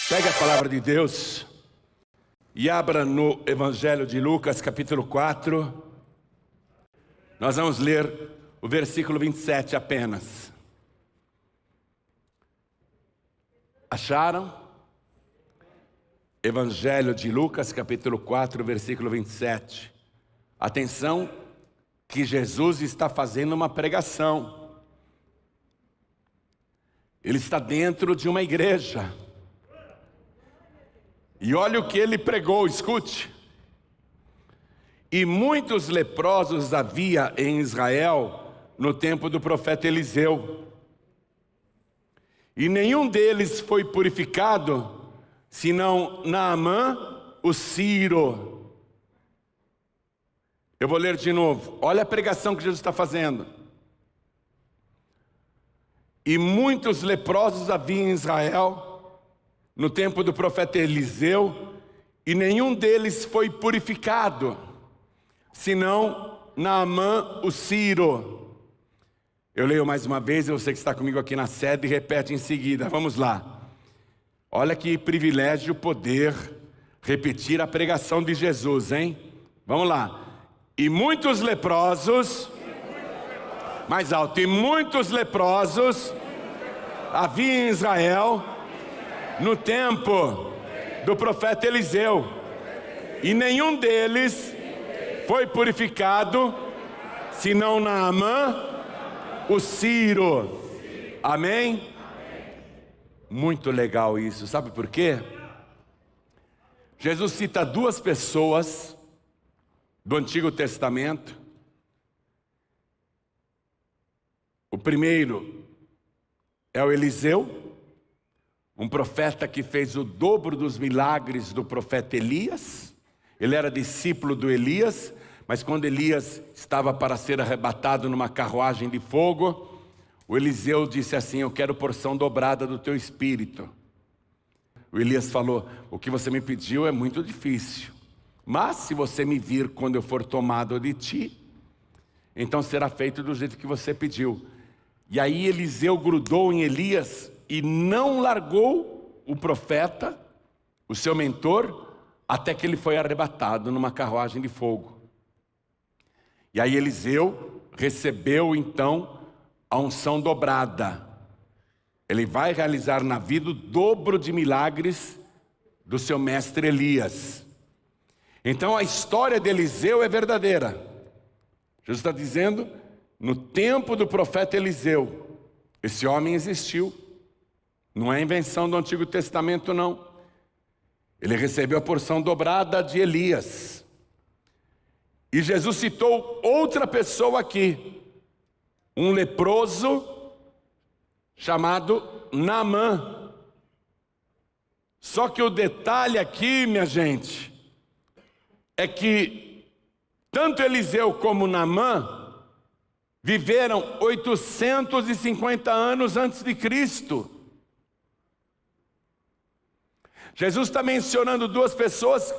Pegue a palavra de Deus e abra no Evangelho de Lucas, capítulo 4. Nós vamos ler o versículo 27 apenas. Acharam? Evangelho de Lucas, capítulo 4, versículo 27. Atenção, que Jesus está fazendo uma pregação. Ele está dentro de uma igreja. E olha o que ele pregou, escute. E muitos leprosos havia em Israel no tempo do profeta Eliseu. E nenhum deles foi purificado, senão Naamã, o sírio. Eu vou ler de novo. Olha a pregação que Jesus está fazendo. E muitos leprosos havia em Israel no tempo do profeta Eliseu, e nenhum deles foi purificado, senão Naamã, o sírio. Eu leio mais uma vez, e você que está comigo aqui na sede, repete em seguida. Vamos lá. Olha que privilégio poder repetir a pregação de Jesus, hein? Vamos lá. E muitos leprosos, mais alto, e muitos leprosos havia em Israel no tempo do profeta Eliseu, e nenhum deles foi purificado, senão Naamã, o sírio. Amém? Muito legal isso, sabe por quê? Jesus cita duas pessoas do Antigo Testamento. O primeiro é o Eliseu, um profeta que fez o dobro dos milagres do profeta Elias. Ele era discípulo do Elias, mas quando Elias estava para ser arrebatado numa carruagem de fogo, o Eliseu disse assim: eu quero porção dobrada do teu espírito. O Elias falou: o que você me pediu é muito difícil, mas se você me vir quando eu for tomado de ti, então será feito do jeito que você pediu. E aí Eliseu grudou em Elias e não largou o profeta, o seu mentor, até que ele foi arrebatado numa carruagem de fogo. E aí Eliseu recebeu então a unção dobrada. Ele vai realizar na vida o dobro de milagres do seu mestre Elias. Então a história de Eliseu é verdadeira. Jesus está dizendo, no tempo do profeta Eliseu, esse homem existiu. Não é invenção do Antigo Testamento, não. Ele recebeu a porção dobrada de Elias. E Jesus citou outra pessoa aqui, um leproso chamado Naamã. Só que o detalhe aqui, minha gente, é que tanto Eliseu como Naamã viveram 850 anos antes de Cristo. Jesus está mencionando duas pessoas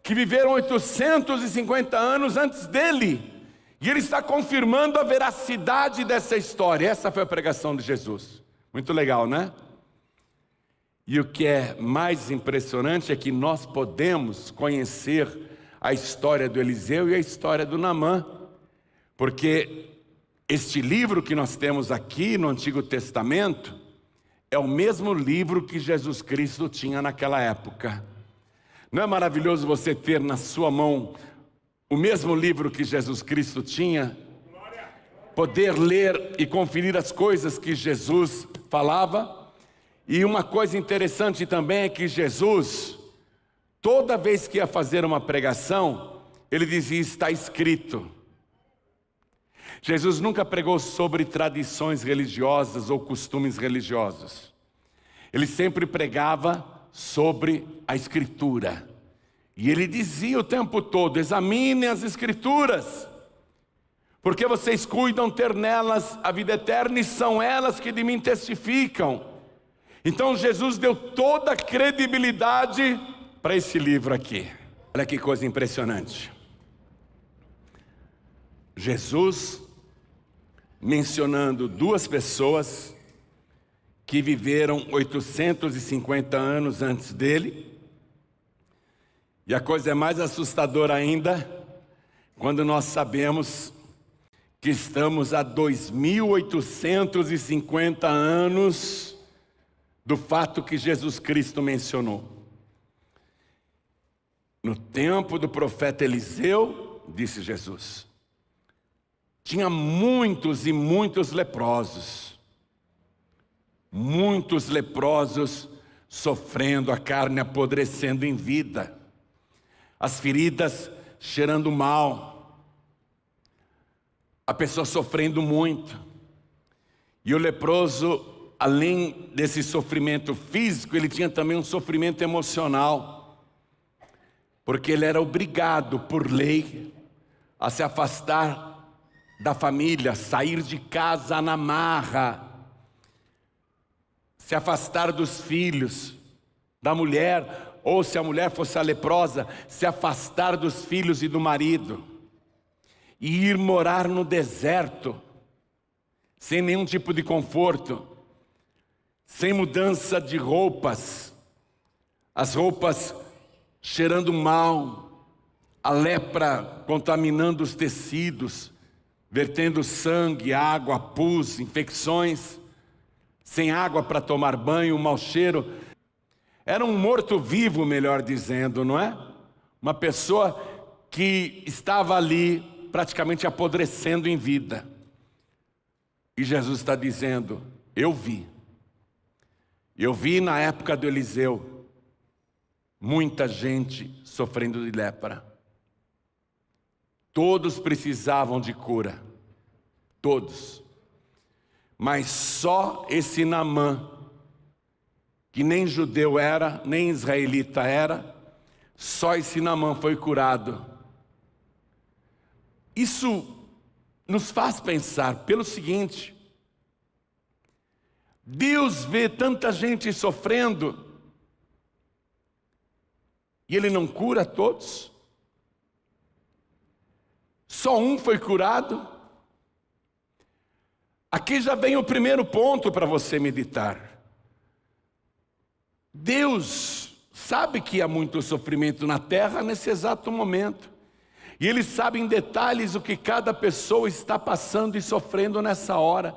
que viveram 850 anos antes dele. E ele está confirmando a veracidade dessa história. Essa foi a pregação de Jesus. Muito legal, né? E o que é mais impressionante é que nós podemos conhecer a história do Eliseu e a história do Naamã. Porque este livro que nós temos aqui no Antigo Testamento é o mesmo livro que Jesus Cristo tinha naquela época. Não é maravilhoso você ter na sua mão o mesmo livro que Jesus Cristo tinha? Poder ler e conferir as coisas que Jesus falava. E uma coisa interessante também é que Jesus, toda vez que ia fazer uma pregação, ele dizia: está escrito. Jesus nunca pregou sobre tradições religiosas ou costumes religiosos. Ele sempre pregava sobre a Escritura. E ele dizia o tempo todo: examinem as Escrituras, porque vocês cuidam ter nelas a vida eterna, e são elas que de mim testificam. Então Jesus deu toda a credibilidade para esse livro aqui. Olha que coisa impressionante. Jesus mencionando duas pessoas que viveram 850 anos antes dele. E a coisa é mais assustadora ainda quando nós sabemos que estamos a 2.850 anos do fato que Jesus Cristo mencionou. No tempo do profeta Eliseu, disse Jesus, tinha muitos e muitos leprosos. Muitos leprosos sofrendo, a carne apodrecendo em vida. As feridas cheirando mal. A pessoa sofrendo muito. E o leproso, além desse sofrimento físico, ele tinha também um sofrimento emocional. Porque ele era obrigado, por lei, a se afastar da família, sair de casa na marra, se afastar dos filhos, da mulher, ou se a mulher fosse a leprosa, se afastar dos filhos e do marido, e ir morar no deserto, sem nenhum tipo de conforto, sem mudança de roupas, as roupas cheirando mal, a lepra contaminando os tecidos, vertendo sangue, água, pus, infecções, sem água para tomar banho, um mau cheiro. Era um morto-vivo, melhor dizendo, não é? Uma pessoa que estava ali praticamente apodrecendo em vida. E Jesus está dizendo, eu vi na época do Eliseu, muita gente sofrendo de lepra. Todos precisavam de cura. Todos. Mas só esse Naamã, que nem judeu era, nem israelita era, só esse Naamã foi curado. Isso nos faz pensar pelo seguinte: Deus vê tanta gente sofrendo, e Ele não cura todos? Só um foi curado? Aqui já vem o primeiro ponto para você meditar. Deus sabe que há muito sofrimento na terra nesse exato momento. E Ele sabe em detalhes o que cada pessoa está passando e sofrendo nessa hora.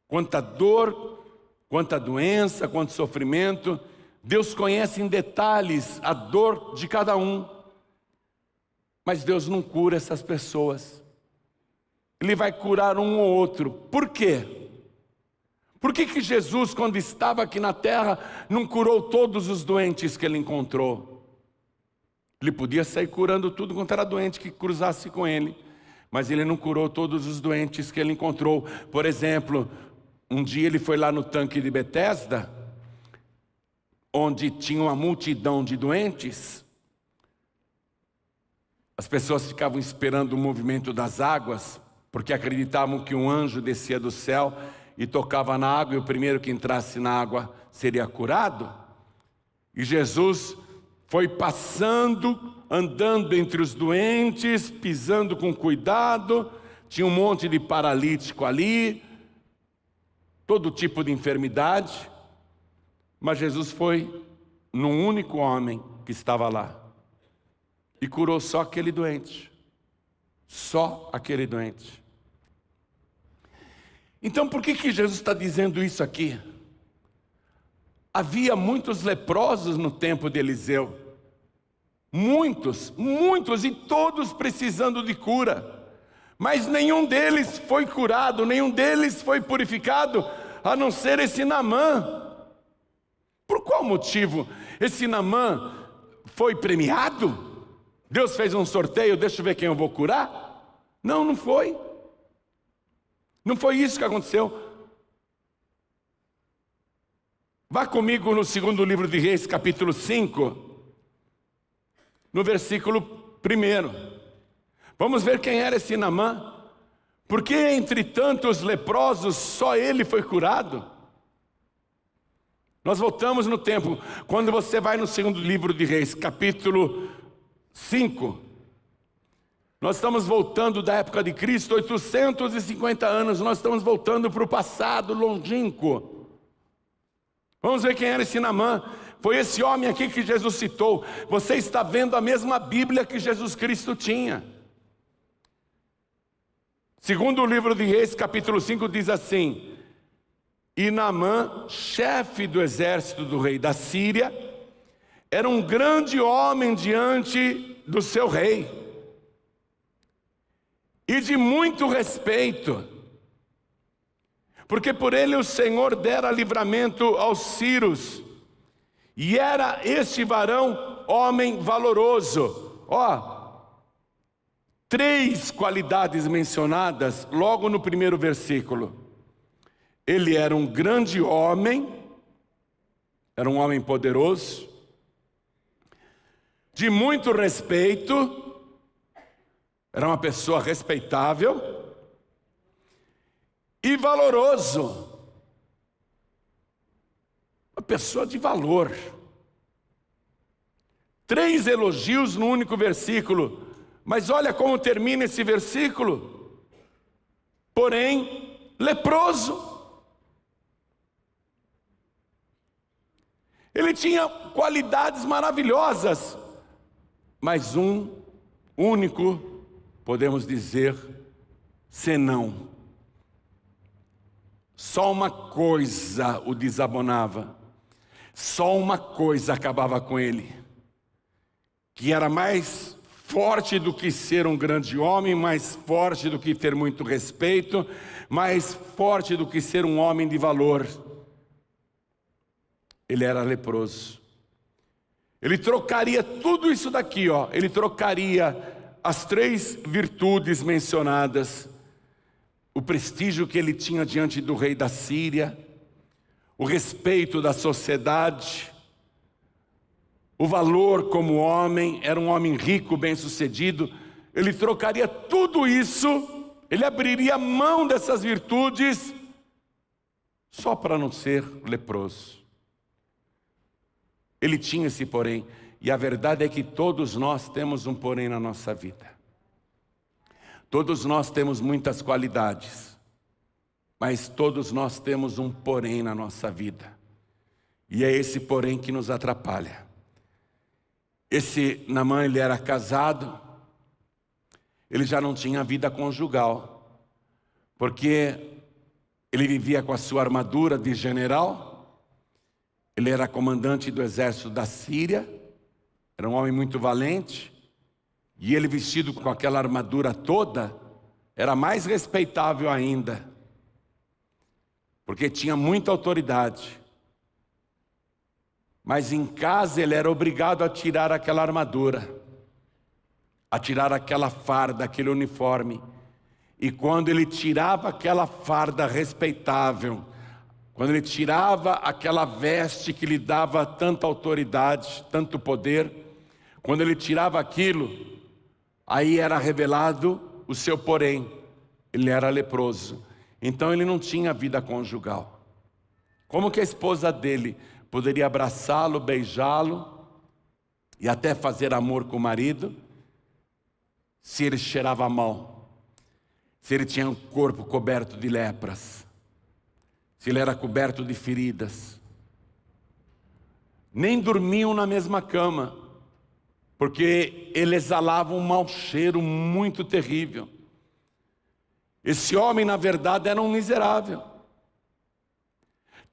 Quanta dor, quanta doença, quanto sofrimento. Deus conhece em detalhes a dor de cada um, mas Deus não cura essas pessoas. Ele vai curar um ou outro. Por quê? Por que Jesus, quando estava aqui na terra, não curou todos os doentes que Ele encontrou? Ele podia sair curando tudo quanto era doente que cruzasse com Ele, mas Ele não curou todos os doentes que Ele encontrou. Por exemplo, um dia Ele foi lá no tanque de Betesda, onde tinha uma multidão de doentes. As pessoas ficavam esperando o movimento das águas, porque acreditavam que um anjo descia do céu e tocava na água, e o primeiro que entrasse na água seria curado. E Jesus foi passando, andando entre os doentes, pisando com cuidado. Tinha um monte de paralítico ali, todo tipo de enfermidade. Mas Jesus foi num único homem que estava lá e curou só aquele doente. Só aquele doente. Então por que Jesus está dizendo isso aqui? Havia muitos leprosos no tempo de Eliseu. Muitos, e todos precisando de cura. Mas nenhum deles foi curado, nenhum deles foi purificado, a não ser esse Naamã. Por qual motivo esse Naamã foi premiado? Deus fez um sorteio, deixa eu ver quem eu vou curar? Não, não foi. Não foi isso que aconteceu. Vá comigo no segundo livro de Reis, capítulo 5, no versículo 1. Vamos ver quem era esse Naamã. Por que entre tantos leprosos só ele foi curado? Nós voltamos no tempo. Quando você vai no segundo livro de Reis, capítulo 5, nós estamos voltando da época de Cristo, 850 anos, nós estamos voltando para o passado longínquo. Vamos ver quem era esse Naamã. Foi esse homem aqui que Jesus citou. Você está vendo a mesma Bíblia que Jesus Cristo tinha. Segundo o livro de Reis, capítulo 5, diz assim: e Naamã, chefe do exército do rei da Síria, era um grande homem diante do seu rei, e de muito respeito, porque por ele o Senhor dera livramento aos sírios, e era este varão homem valoroso. Três qualidades mencionadas logo no primeiro versículo. Ele era um grande homem, era um homem poderoso, de muito respeito, era uma pessoa respeitável, e valoroso, uma pessoa de valor. Três elogios no único versículo, mas olha como termina esse versículo. Porém, leproso. Ele tinha qualidades maravilhosas, mas um único, podemos dizer, senão. Só uma coisa o desabonava, só uma coisa acabava com ele, que era mais forte do que ser um grande homem, mais forte do que ter muito respeito, mais forte do que ser um homem de valor. Ele era leproso. Ele trocaria tudo isso daqui, ele trocaria as três virtudes mencionadas, o prestígio que ele tinha diante do rei da Síria, o respeito da sociedade, o valor como homem, era um homem rico, bem-sucedido. Ele trocaria tudo isso, ele abriria mão dessas virtudes, só para não ser leproso. Ele tinha esse porém, e a verdade é que todos nós temos um porém na nossa vida. Todos nós temos muitas qualidades, mas todos nós temos um porém na nossa vida. E é esse porém que nos atrapalha. Esse Naamã, ele era casado, ele já não tinha vida conjugal, porque ele vivia com a sua armadura de general. Ele era comandante do exército da Síria, era um homem muito valente, e ele vestido com aquela armadura toda, era mais respeitável ainda, porque tinha muita autoridade. Mas em casa ele era obrigado a tirar aquela armadura, a tirar aquela farda, aquele uniforme. E quando ele tirava aquela farda respeitável, quando ele tirava aquela veste que lhe dava tanta autoridade, tanto poder, quando ele tirava aquilo, aí era revelado o seu porém. Ele era leproso, então ele não tinha vida conjugal. Como que a esposa dele poderia abraçá-lo, beijá-lo e até fazer amor com o marido, se ele cheirava mal, se ele tinha um corpo coberto de lepras, se ele era coberto de feridas? Nem dormiam na mesma cama, porque ele exalava um mau cheiro muito terrível. Esse homem, na verdade, era um miserável.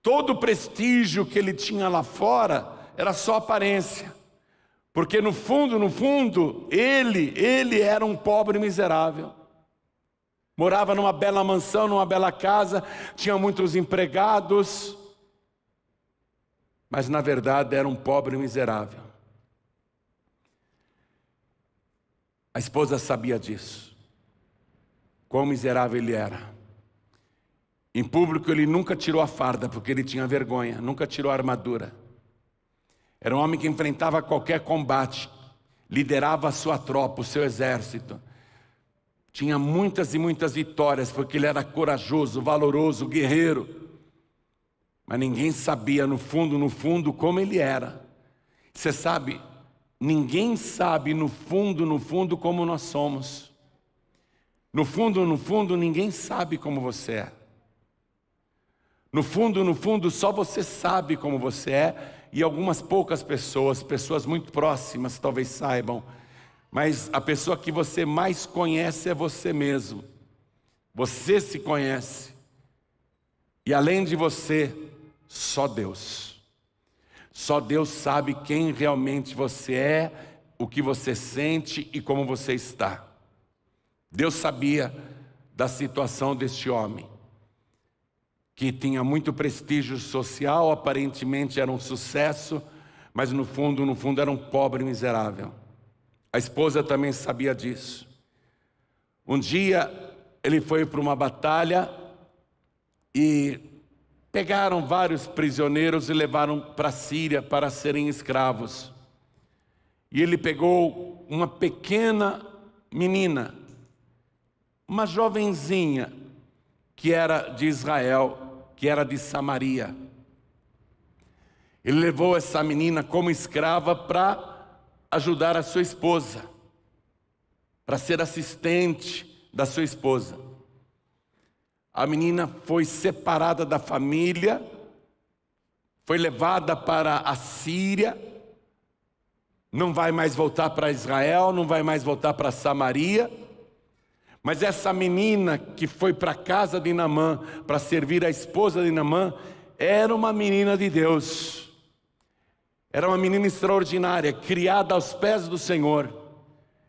Todo o prestígio que ele tinha lá fora era só aparência, porque no fundo, ele era um pobre miserável. Morava numa bela mansão, numa bela casa, tinha muitos empregados, mas na verdade era um pobre miserável. A esposa sabia disso, quão miserável ele era. Em público ele nunca tirou a farda, porque ele tinha vergonha, nunca tirou a armadura. Era um homem que enfrentava qualquer combate, liderava a sua tropa, o seu exército. Tinha muitas e muitas vitórias, porque ele era corajoso, valoroso, guerreiro. Mas ninguém sabia no fundo, como ele era. Você sabe, ninguém sabe no fundo, como nós somos. No fundo, ninguém sabe como você é. No fundo, só você sabe como você é, e algumas poucas pessoas muito próximas talvez saibam, mas a pessoa que você mais conhece é você mesmo. Você se conhece, e além de você, só Deus. Só Deus sabe quem realmente você é, o que você sente e como você está. Deus sabia da situação deste homem, que tinha muito prestígio social, aparentemente era um sucesso, mas no fundo era um pobre miserável. A esposa também sabia disso. Um dia ele foi para uma batalha e pegaram vários prisioneiros e levaram para a Síria para serem escravos. E ele pegou uma pequena menina, uma jovenzinha, que era de Israel, que era de Samaria. Ele levou essa menina como escrava para ajudar a sua esposa, para ser assistente da sua esposa. A menina foi separada da família, foi levada para a Síria, não vai mais voltar para Israel, não vai mais voltar para Samaria. Mas essa menina que foi para a casa de Naamã para servir a esposa de Naamã, era uma menina de Deus. Era uma menina extraordinária, criada aos pés do Senhor.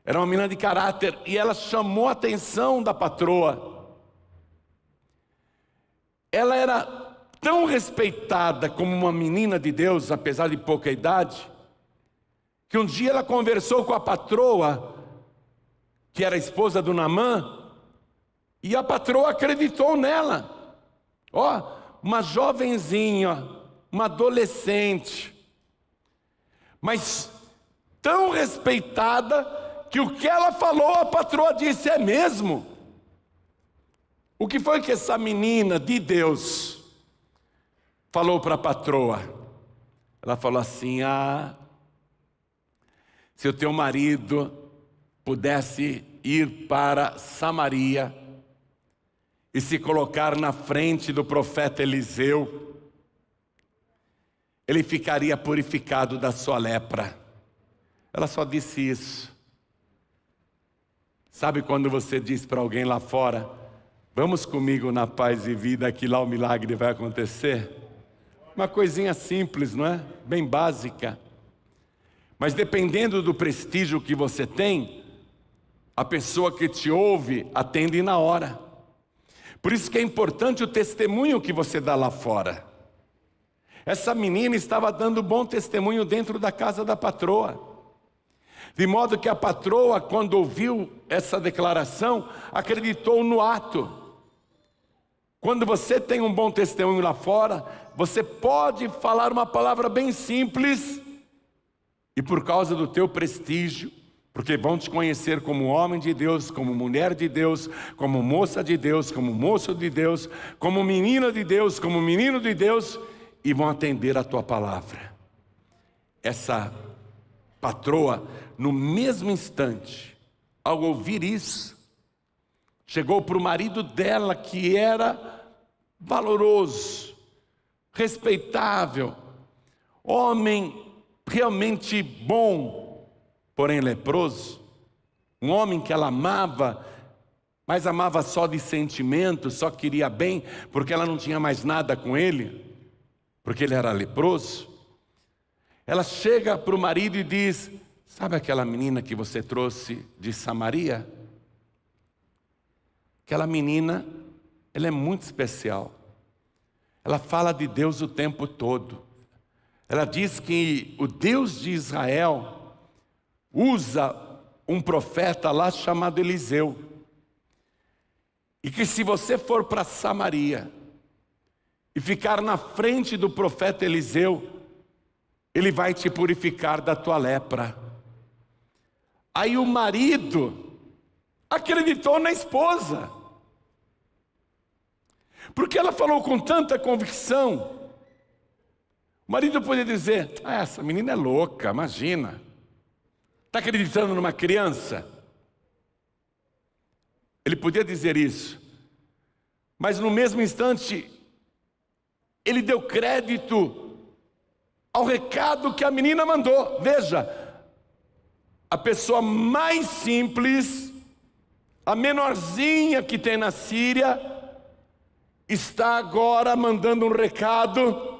Era uma menina de caráter e ela chamou a atenção da patroa. Ela era tão respeitada como uma menina de Deus, apesar de pouca idade, que um dia ela conversou com a patroa, que era a esposa do Naamã, e a patroa acreditou nela. Uma jovenzinha, uma adolescente, mas tão respeitada que o que ela falou, a patroa disse: é mesmo? O que foi que essa menina de Deus falou para a patroa? Ela falou assim: se o teu marido pudesse ir para Samaria e se colocar na frente do profeta Eliseu, ele ficaria purificado da sua lepra. Ela só disse isso. Sabe quando você diz para alguém lá fora: vamos comigo na paz e vida, que lá o milagre vai acontecer? Uma coisinha simples, não é? Bem básica. Mas dependendo do prestígio que você tem, a pessoa que te ouve atende na hora. Por isso que é importante o testemunho que você dá lá fora. Essa menina estava dando bom testemunho dentro da casa da patroa. De modo que a patroa, quando ouviu essa declaração, acreditou no ato. Quando você tem um bom testemunho lá fora, você pode falar uma palavra bem simples, e por causa do teu prestígio, porque vão te conhecer como homem de Deus, como mulher de Deus, como moça de Deus, como moço de Deus, como menina de Deus, como menino de Deus, e vão atender a tua palavra. Essa patroa, no mesmo instante, ao ouvir isso, chegou para o marido dela, que era valoroso, respeitável, homem realmente bom, porém leproso, um homem que ela amava, mas amava só de sentimento, só queria bem, porque ela não tinha mais nada com ele, porque ele era leproso. Ela chega para o marido e diz: sabe aquela menina que você trouxe de Samaria? Aquela menina, ela é muito especial. Ela fala de Deus o tempo todo. Ela diz que o Deus de Israel usa um profeta lá chamado Eliseu. E que se você for para Samaria e ficar na frente do profeta Eliseu, ele vai te purificar da tua lepra. Aí o marido acreditou na esposa, porque ela falou com tanta convicção. O marido podia dizer: essa menina é louca, imagina, está acreditando numa criança? Ele podia dizer isso, mas no mesmo instante, ele deu crédito ao recado que a menina mandou. Veja, a pessoa mais simples, a menorzinha que tem na Síria, está agora mandando um recado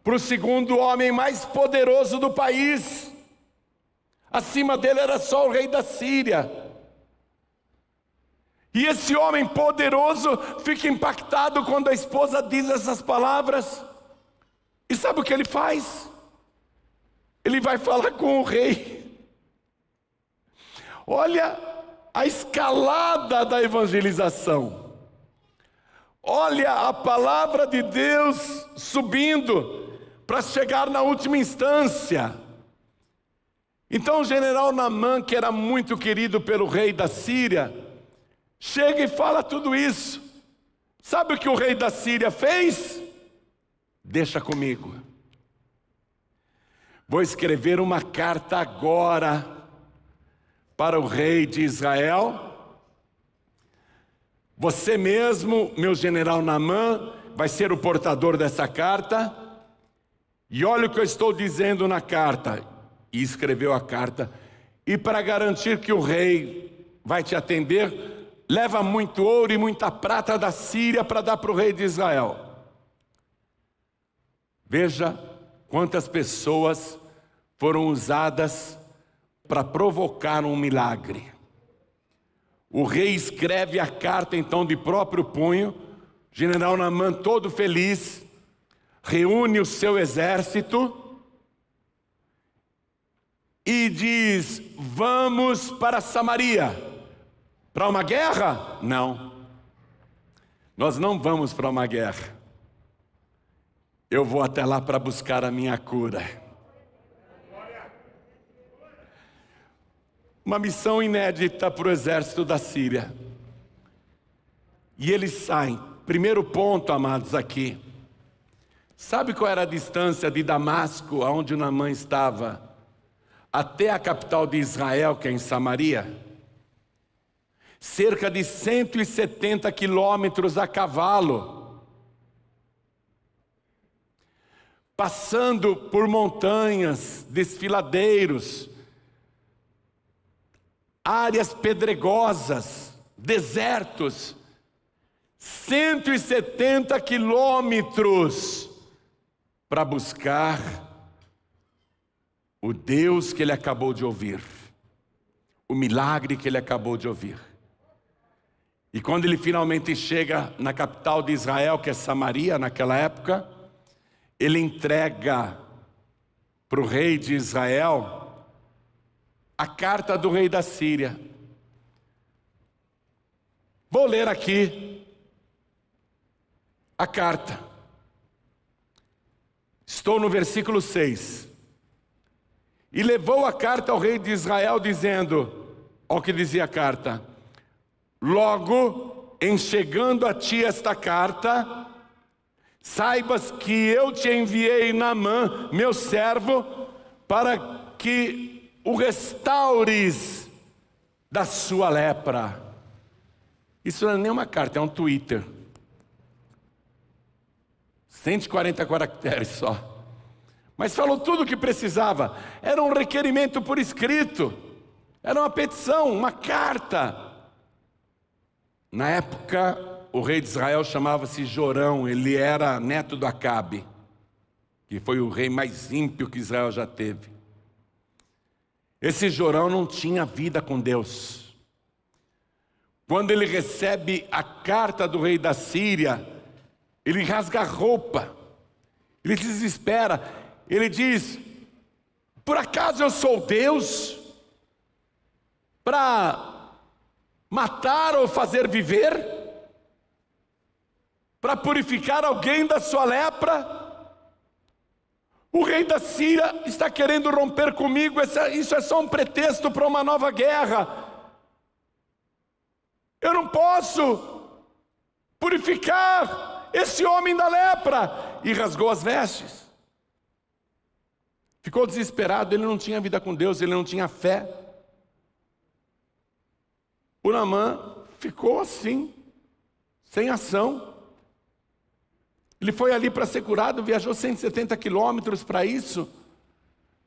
para o segundo homem mais poderoso do país. Acima dele era só o rei da Síria. E esse homem poderoso fica impactado quando a esposa diz essas palavras. E sabe o que ele faz? Ele vai falar com o rei. Olha a escalada da evangelização. Olha a palavra de Deus subindo para chegar na última instância. Então o general Naamã, que era muito querido pelo rei da Síria, chega e fala tudo isso. Sabe o que o rei da Síria fez? Deixa comigo. Vou escrever uma carta agora para o rei de Israel. Você mesmo, meu general Naamã, vai ser o portador dessa carta. E olha o que eu estou dizendo na carta. E escreveu a carta. E para garantir que o rei vai te atender, leva muito ouro e muita prata da Síria para dar para o rei de Israel. Veja quantas pessoas foram usadas para provocar um milagre. O rei escreve a carta então de próprio punho. General Naamã, todo feliz, reúne o seu exército e diz: vamos para Samaria. Para uma guerra? Não. Nós não vamos para uma guerra. Eu vou até lá para buscar a minha cura. Uma missão inédita para o exército da Síria. E eles saem. Primeiro ponto, amados, aqui. Sabe qual era a distância de Damasco, aonde Naamã estava, até a capital de Israel, que é em Samaria? Cerca de 170 quilômetros a cavalo. Passando por montanhas, desfiladeiros, áreas pedregosas, desertos. 170 quilômetros para buscar o Deus que ele acabou de ouvir, o milagre que ele acabou de ouvir. E quando ele finalmente chega na capital de Israel, que é Samaria naquela época, ele entrega para o rei de Israel a carta do rei da Síria. Vou ler aqui a carta. Estou no versículo 6. E levou a carta ao rei de Israel, dizendo, olha o que dizia a carta: logo, em chegando a ti esta carta, saibas que eu te enviei Naamã, meu servo, para que o restaures da sua lepra. Isso não é nem uma carta, é um Twitter. 140 caracteres só. Mas falou tudo o que precisava. Era um requerimento por escrito. Era uma petição, uma carta. Na época, o rei de Israel chamava-se Jorão. Ele era neto do Acabe, que foi o rei mais ímpio que Israel já teve. Esse Jorão não tinha vida com Deus. Quando ele recebe a carta do rei da Síria, ele rasga a roupa, ele se desespera, ele diz: por acaso eu sou Deus para matar ou fazer viver? Para purificar alguém da sua lepra? O rei da Síria está querendo romper comigo, isso é só um pretexto para uma nova guerra. Eu não posso purificar esse homem da lepra. E rasgou as vestes. Ficou desesperado, ele não tinha vida com Deus, ele não tinha fé. O Naamã ficou assim, sem ação. Ele foi ali para ser curado, viajou 170 quilômetros para isso.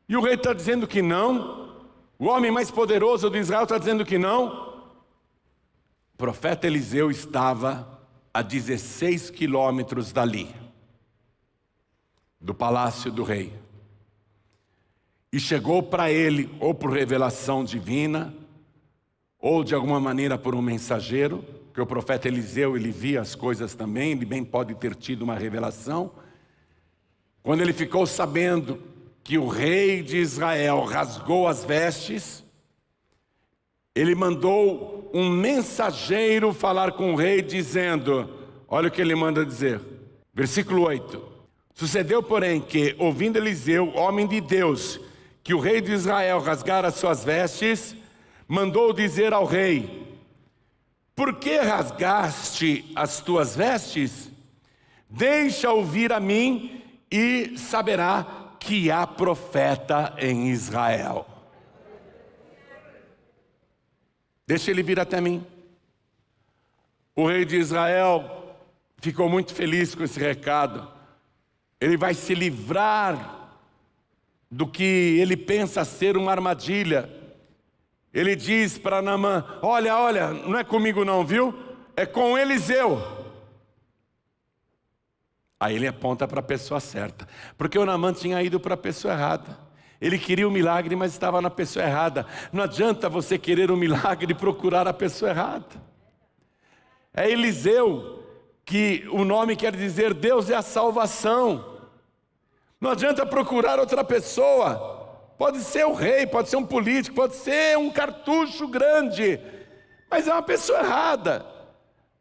E o rei está dizendo que não. O homem mais poderoso de Israel está dizendo que não. O profeta Eliseu estava a 16 quilômetros dali, do palácio do rei. E chegou para ele, ou por revelação divina, ou de alguma maneira por um mensageiro, que o profeta Eliseu, ele via as coisas também, ele bem pode ter tido uma revelação. Quando ele ficou sabendo que o rei de Israel rasgou as vestes, ele mandou um mensageiro falar com o rei, dizendo, olha o que ele manda dizer, versículo 8. Sucedeu, porém, que, ouvindo Eliseu, homem de Deus, que o rei de Israel rasgara as suas vestes, mandou dizer ao rei, por que rasgaste as tuas vestes? Deixa ouvir a mim e saberá que há profeta em Israel. Deixa ele vir até mim. O rei de Israel ficou muito feliz com esse recado. Ele vai se livrar do que ele pensa ser uma armadilha. Ele diz para Naamã, olha, não é comigo não, viu? É com Eliseu. Aí ele aponta para a pessoa certa. Porque o Naamã tinha ido para a pessoa errada. Ele queria o milagre, mas estava na pessoa errada. Não adianta você querer o milagre e procurar a pessoa errada. É Eliseu, que o nome quer dizer Deus é a salvação. Não adianta procurar outra pessoa. Pode ser o rei, pode ser um político, pode ser um cartucho grande, mas é uma pessoa errada.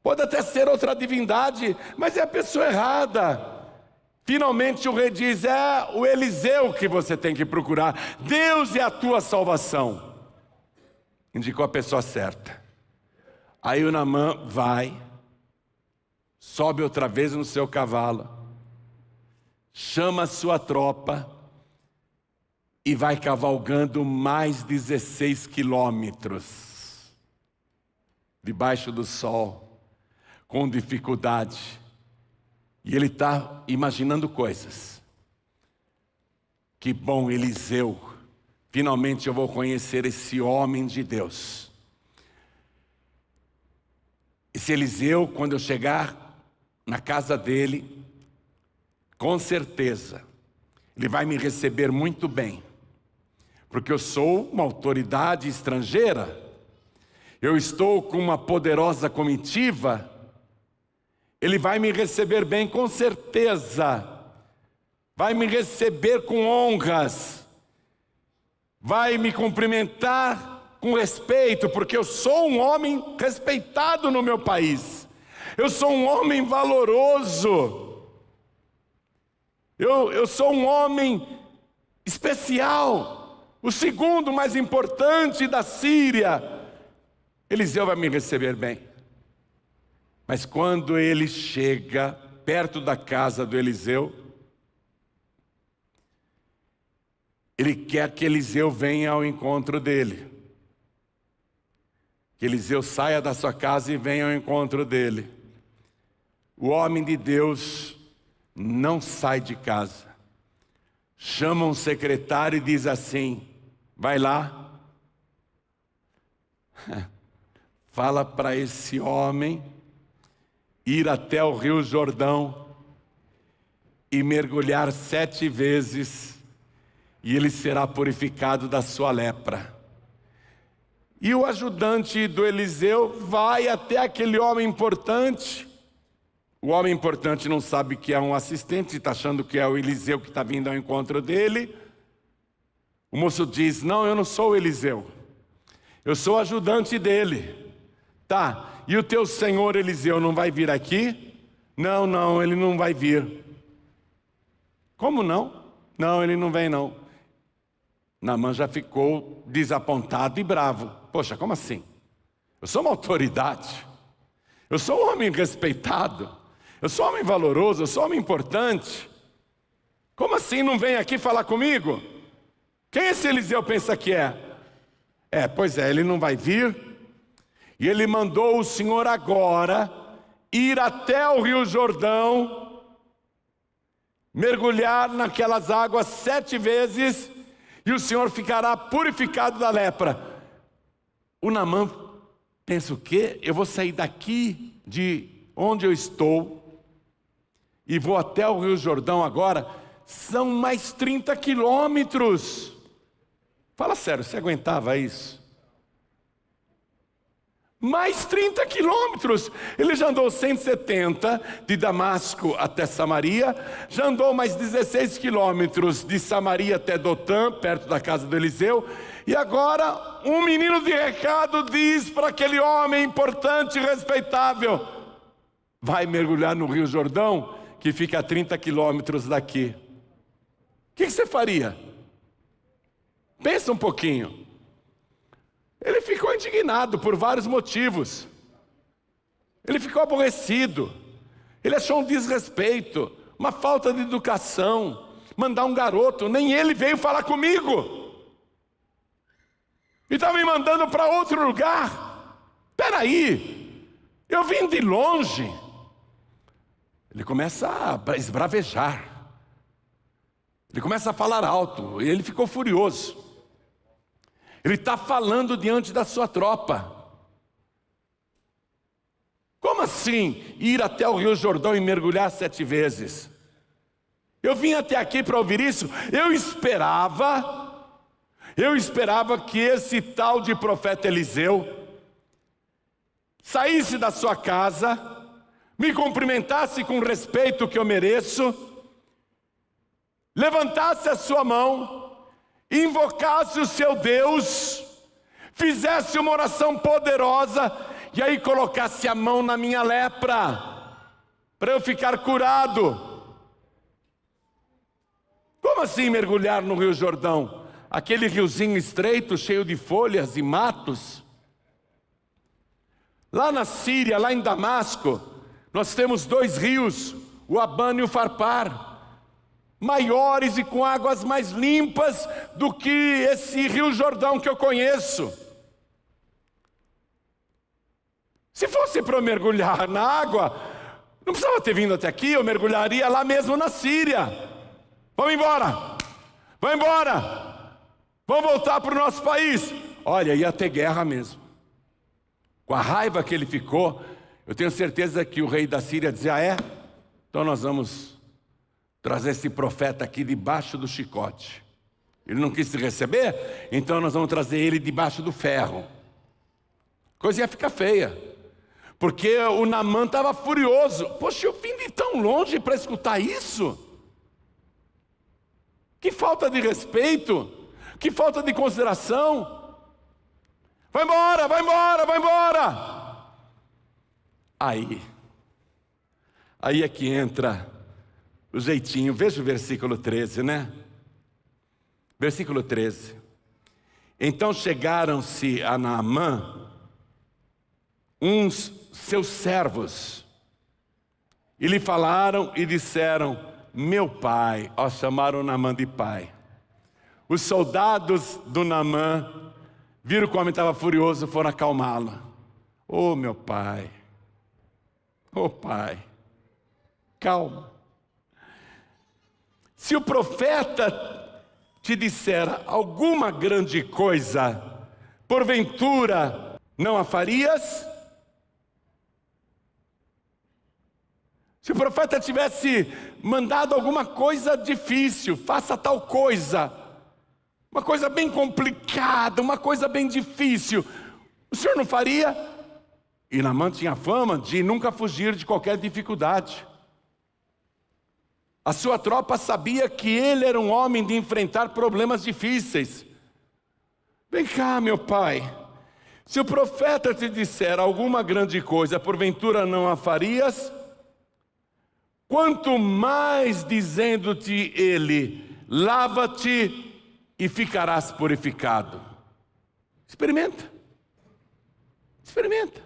Pode até ser outra divindade, mas é a pessoa errada. Finalmente o rei diz, é o Eliseu que você tem que procurar. Deus é a tua salvação. Indicou a pessoa certa. Aí o Naamã vai, sobe outra vez no seu cavalo, chama a sua tropa, e vai cavalgando mais 16 quilômetros, debaixo do sol, com dificuldade. E ele está imaginando coisas. Que bom, Eliseu, finalmente eu vou conhecer esse homem de Deus. Esse Eliseu, quando eu chegar na casa dele, com certeza, ele vai me receber muito bem. Porque eu sou uma autoridade estrangeira, eu estou com uma poderosa comitiva, ele vai me receber bem com certeza, vai me receber com honras, vai me cumprimentar com respeito, porque eu sou um homem respeitado no meu país, eu sou um homem valoroso, eu sou um homem especial, o segundo mais importante da Síria. Eliseu vai me receber bem. Mas quando ele chega perto da casa do Eliseu, ele quer que Eliseu venha ao encontro dele. Que Eliseu saia da sua casa e venha ao encontro dele. O homem de Deus não sai de casa. Chama um secretário e diz assim, vai lá, fala para esse homem ir até o Rio Jordão e mergulhar 7 vezes e ele será purificado da sua lepra. E o ajudante do Eliseu vai até aquele homem importante. O homem importante não sabe que é um assistente, está achando que é o Eliseu que está vindo ao encontro dele. O moço diz, não, eu não sou o Eliseu, eu sou o ajudante dele. Tá, e o teu senhor Eliseu não vai vir aqui? Não, ele não vai vir. Como não? Não, ele não vem não. Naamã já ficou desapontado e bravo. Poxa, como assim? Eu sou uma autoridade, eu sou um homem respeitado, eu sou um homem valoroso, eu sou um homem importante. Como assim não vem aqui falar comigo? Quem esse Eliseu pensa que é? Pois é, ele não vai vir. E ele mandou o Senhor agora ir até o Rio Jordão mergulhar naquelas águas 7 vezes, e o senhor ficará purificado da lepra. O Naamã pensa o quê? Eu vou sair daqui de onde eu estou e vou até o Rio Jordão agora. São mais 30 quilômetros. Fala sério, você aguentava isso? Mais 30 quilômetros. Ele já andou 170 de Damasco até Samaria, já andou mais 16 quilômetros de Samaria até Dotã, perto da casa do Eliseu, e agora um menino de recado diz para aquele homem importante e respeitável: vai mergulhar no Rio Jordão, que fica a 30 quilômetros daqui. O que você faria? Pensa um pouquinho. Ele ficou indignado por vários motivos. Ele ficou aborrecido. Ele achou um desrespeito, uma falta de educação, mandar um garoto, nem ele veio falar comigo. E estava me mandando para outro lugar. Espera aí, eu vim de longe. Ele começa a esbravejar. Ele começa a falar alto, e ele ficou furioso. Ele está falando diante da sua tropa. Como assim ir até o Rio Jordão e mergulhar 7 vezes? Eu vim até aqui para ouvir isso. Eu esperava que esse tal de profeta Eliseu saísse da sua casa, me cumprimentasse com o respeito que eu mereço, levantasse a sua mão, invocasse o seu Deus, fizesse uma oração poderosa, e aí colocasse a mão na minha lepra, para eu ficar curado. Como assim mergulhar no Rio Jordão? Aquele riozinho estreito, cheio de folhas e matos. Lá na Síria, lá em Damasco, nós temos 2 rios, o Abana e o Farpar, maiores e com águas mais limpas do que esse Rio Jordão que eu conheço. Se fosse para eu mergulhar na água, não precisava ter vindo até aqui, eu mergulharia lá mesmo na Síria. Vamos embora, vamos embora, vamos voltar para o nosso país. Olha, ia ter guerra mesmo. Com a raiva que ele ficou, eu tenho certeza que o rei da Síria dizia: então nós vamos trazer esse profeta aqui debaixo do chicote. Ele não quis se receber, então nós vamos trazer ele debaixo do ferro. A coisa ia ficar feia, porque o Naamã estava furioso. Poxa, eu vim de tão longe para escutar isso? Que falta de respeito, que falta de consideração. Vai embora, vai embora, vai embora. Aí é que entra o jeitinho. Veja o versículo 13, né? Versículo 13. Então chegaram-se a Naamã uns seus servos, e lhe falaram e disseram: meu pai. Ó, chamaram Naamã de pai. Os soldados do Naamã viram que o homem estava furioso, foram acalmá-lo. Oh, meu pai. Oh, pai. Calma. Se o profeta te disser alguma grande coisa, porventura não a farias? Se o profeta tivesse mandado alguma coisa difícil, faça tal coisa, uma coisa bem complicada, uma coisa bem difícil, o senhor não faria? E Naamã tinha fama de nunca fugir de qualquer dificuldade. A sua tropa sabia que ele era um homem de enfrentar problemas difíceis. Vem cá, meu pai. Se o profeta te disser alguma grande coisa, porventura não a farias? Quanto mais dizendo-te ele: lava-te e ficarás purificado. Experimenta. Experimenta.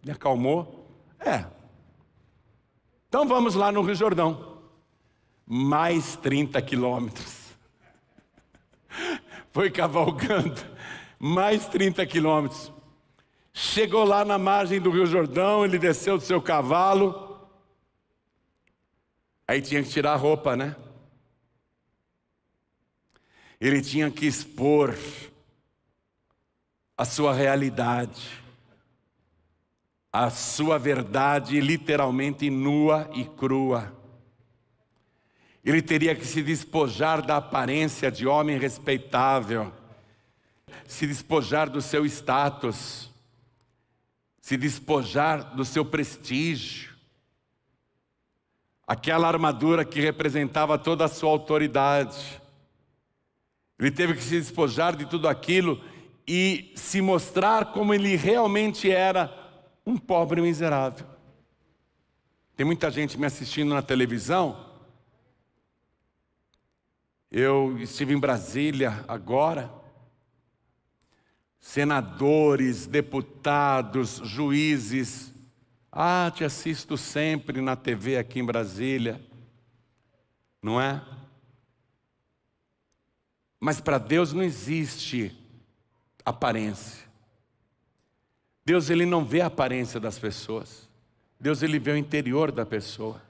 Ele acalmou. Então vamos lá no Rio Jordão. Mais 30 quilômetros. Foi cavalgando. Mais 30 quilômetros. Chegou lá na margem do Rio Jordão, ele desceu do seu cavalo. Aí tinha que tirar a roupa, né? Ele tinha que expor a sua realidade, a sua verdade literalmente nua e crua. Ele teria que se despojar da aparência de homem respeitável, se despojar do seu status, se despojar do seu prestígio, aquela armadura que representava toda a sua autoridade. Ele teve que se despojar de tudo aquilo e se mostrar como ele realmente era, um pobre miserável. Tem muita gente me assistindo na televisão. Eu estive em Brasília agora. Senadores, deputados, juízes. Te assisto sempre na TV aqui em Brasília. Não é? Mas para Deus não existe aparência. Deus, ele não vê a aparência das pessoas. Deus, ele vê o interior da pessoa.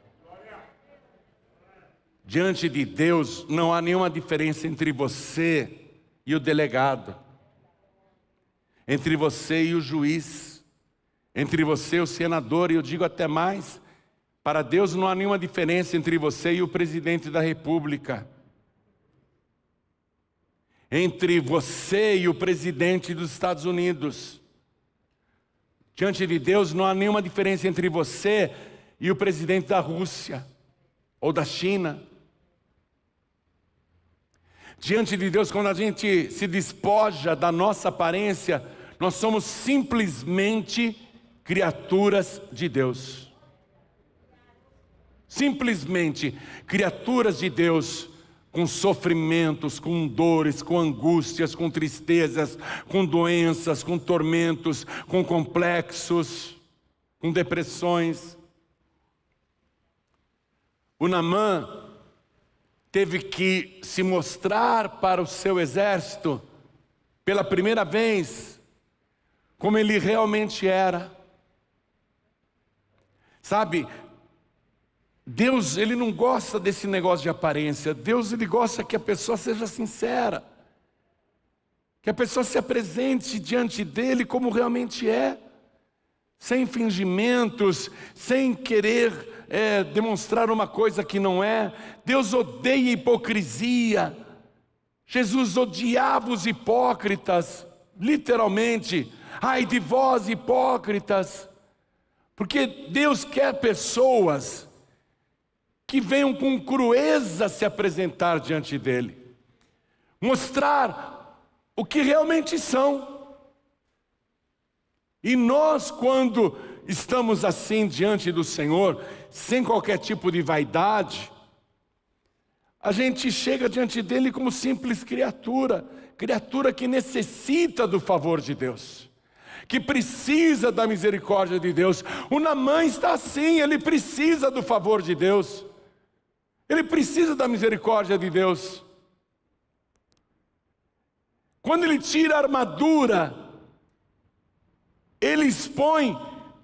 Diante de Deus não há nenhuma diferença entre você e o delegado, entre você e o juiz, entre você e o senador, e eu digo até mais, para Deus não há nenhuma diferença entre você e o presidente da República, entre você e o presidente dos Estados Unidos. Diante de Deus não há nenhuma diferença entre você e o presidente da Rússia ou da China. Diante de Deus, quando a gente se despoja da nossa aparência, nós somos simplesmente criaturas de Deus. Simplesmente criaturas de Deus, com sofrimentos, com dores, com angústias, com tristezas, com doenças, com tormentos, com complexos, com depressões. O Naamã teve que se mostrar para o seu exército, pela primeira vez, como ele realmente era. Sabe, Deus, ele não gosta desse negócio de aparência. Deus, ele gosta que a pessoa seja sincera, que a pessoa se apresente diante dele como realmente é, sem fingimentos, sem querer demonstrar uma coisa que não é. Deus odeia hipocrisia. Jesus odiava os hipócritas, literalmente. Ai de vós, hipócritas, porque Deus quer pessoas que venham com crueza se apresentar diante dele, mostrar o que realmente são. E nós, quando estamos assim diante do Senhor, sem qualquer tipo de vaidade, a gente chega diante dele como simples criatura, criatura que necessita do favor de Deus, que precisa da misericórdia de Deus. O Naamã está assim, ele precisa do favor de Deus, ele precisa da misericórdia de Deus. Quando ele tira a armadura, ele expõe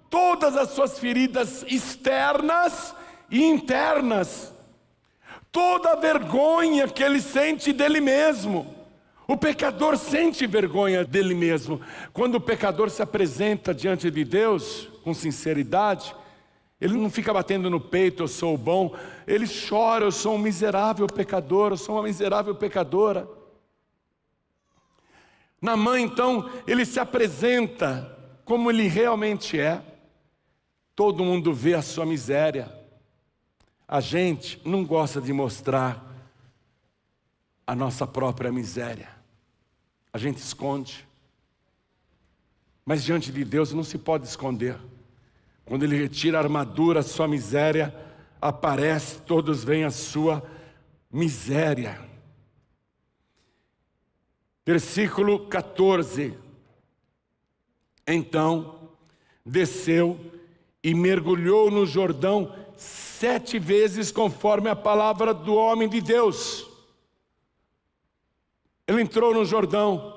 todas as suas feridas externas e internas, toda a vergonha que ele sente dele mesmo. O pecador sente vergonha dele mesmo. Quando o pecador se apresenta diante de Deus com sinceridade, ele não fica batendo no peito, eu sou bom. Ele chora, eu sou um miserável pecador, eu sou uma miserável pecadora. Naamã, então, ele se apresenta como ele realmente é. Todo mundo vê a sua miséria. A gente não gosta de mostrar a nossa própria miséria. A gente esconde. Mas diante de Deus não se pode esconder. Quando ele retira a armadura, a sua miséria aparece, todos veem a sua miséria. Versículo 14. Então desceu e mergulhou no Jordão 7 vezes, conforme a palavra do homem de Deus. Ele entrou no Jordão.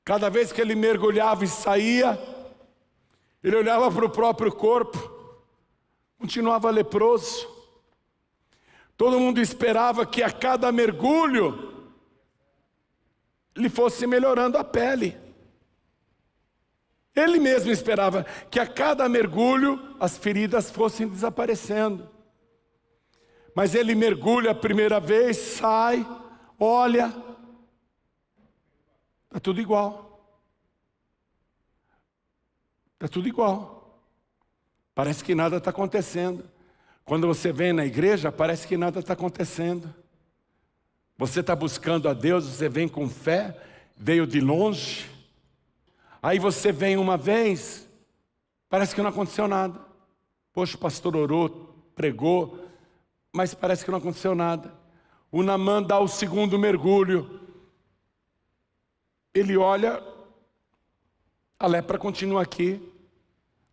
Cada vez que ele mergulhava e saía, ele olhava para o próprio corpo, continuava leproso. Todo mundo esperava que a cada mergulho lhe fosse melhorando a pele. Ele mesmo esperava que a cada mergulho as feridas fossem desaparecendo. Mas ele mergulha a primeira vez, sai, olha, está tudo igual. Está tudo igual. Parece que nada está acontecendo. Quando você vem na igreja, parece que nada está acontecendo. Você está buscando a Deus, você vem com fé, veio de longe. Aí você vem uma vez, parece que não aconteceu nada. Poxa, o pastor orou, pregou, mas parece que não aconteceu nada. O Naamã dá o segundo mergulho. Ele olha, a lepra continua aqui.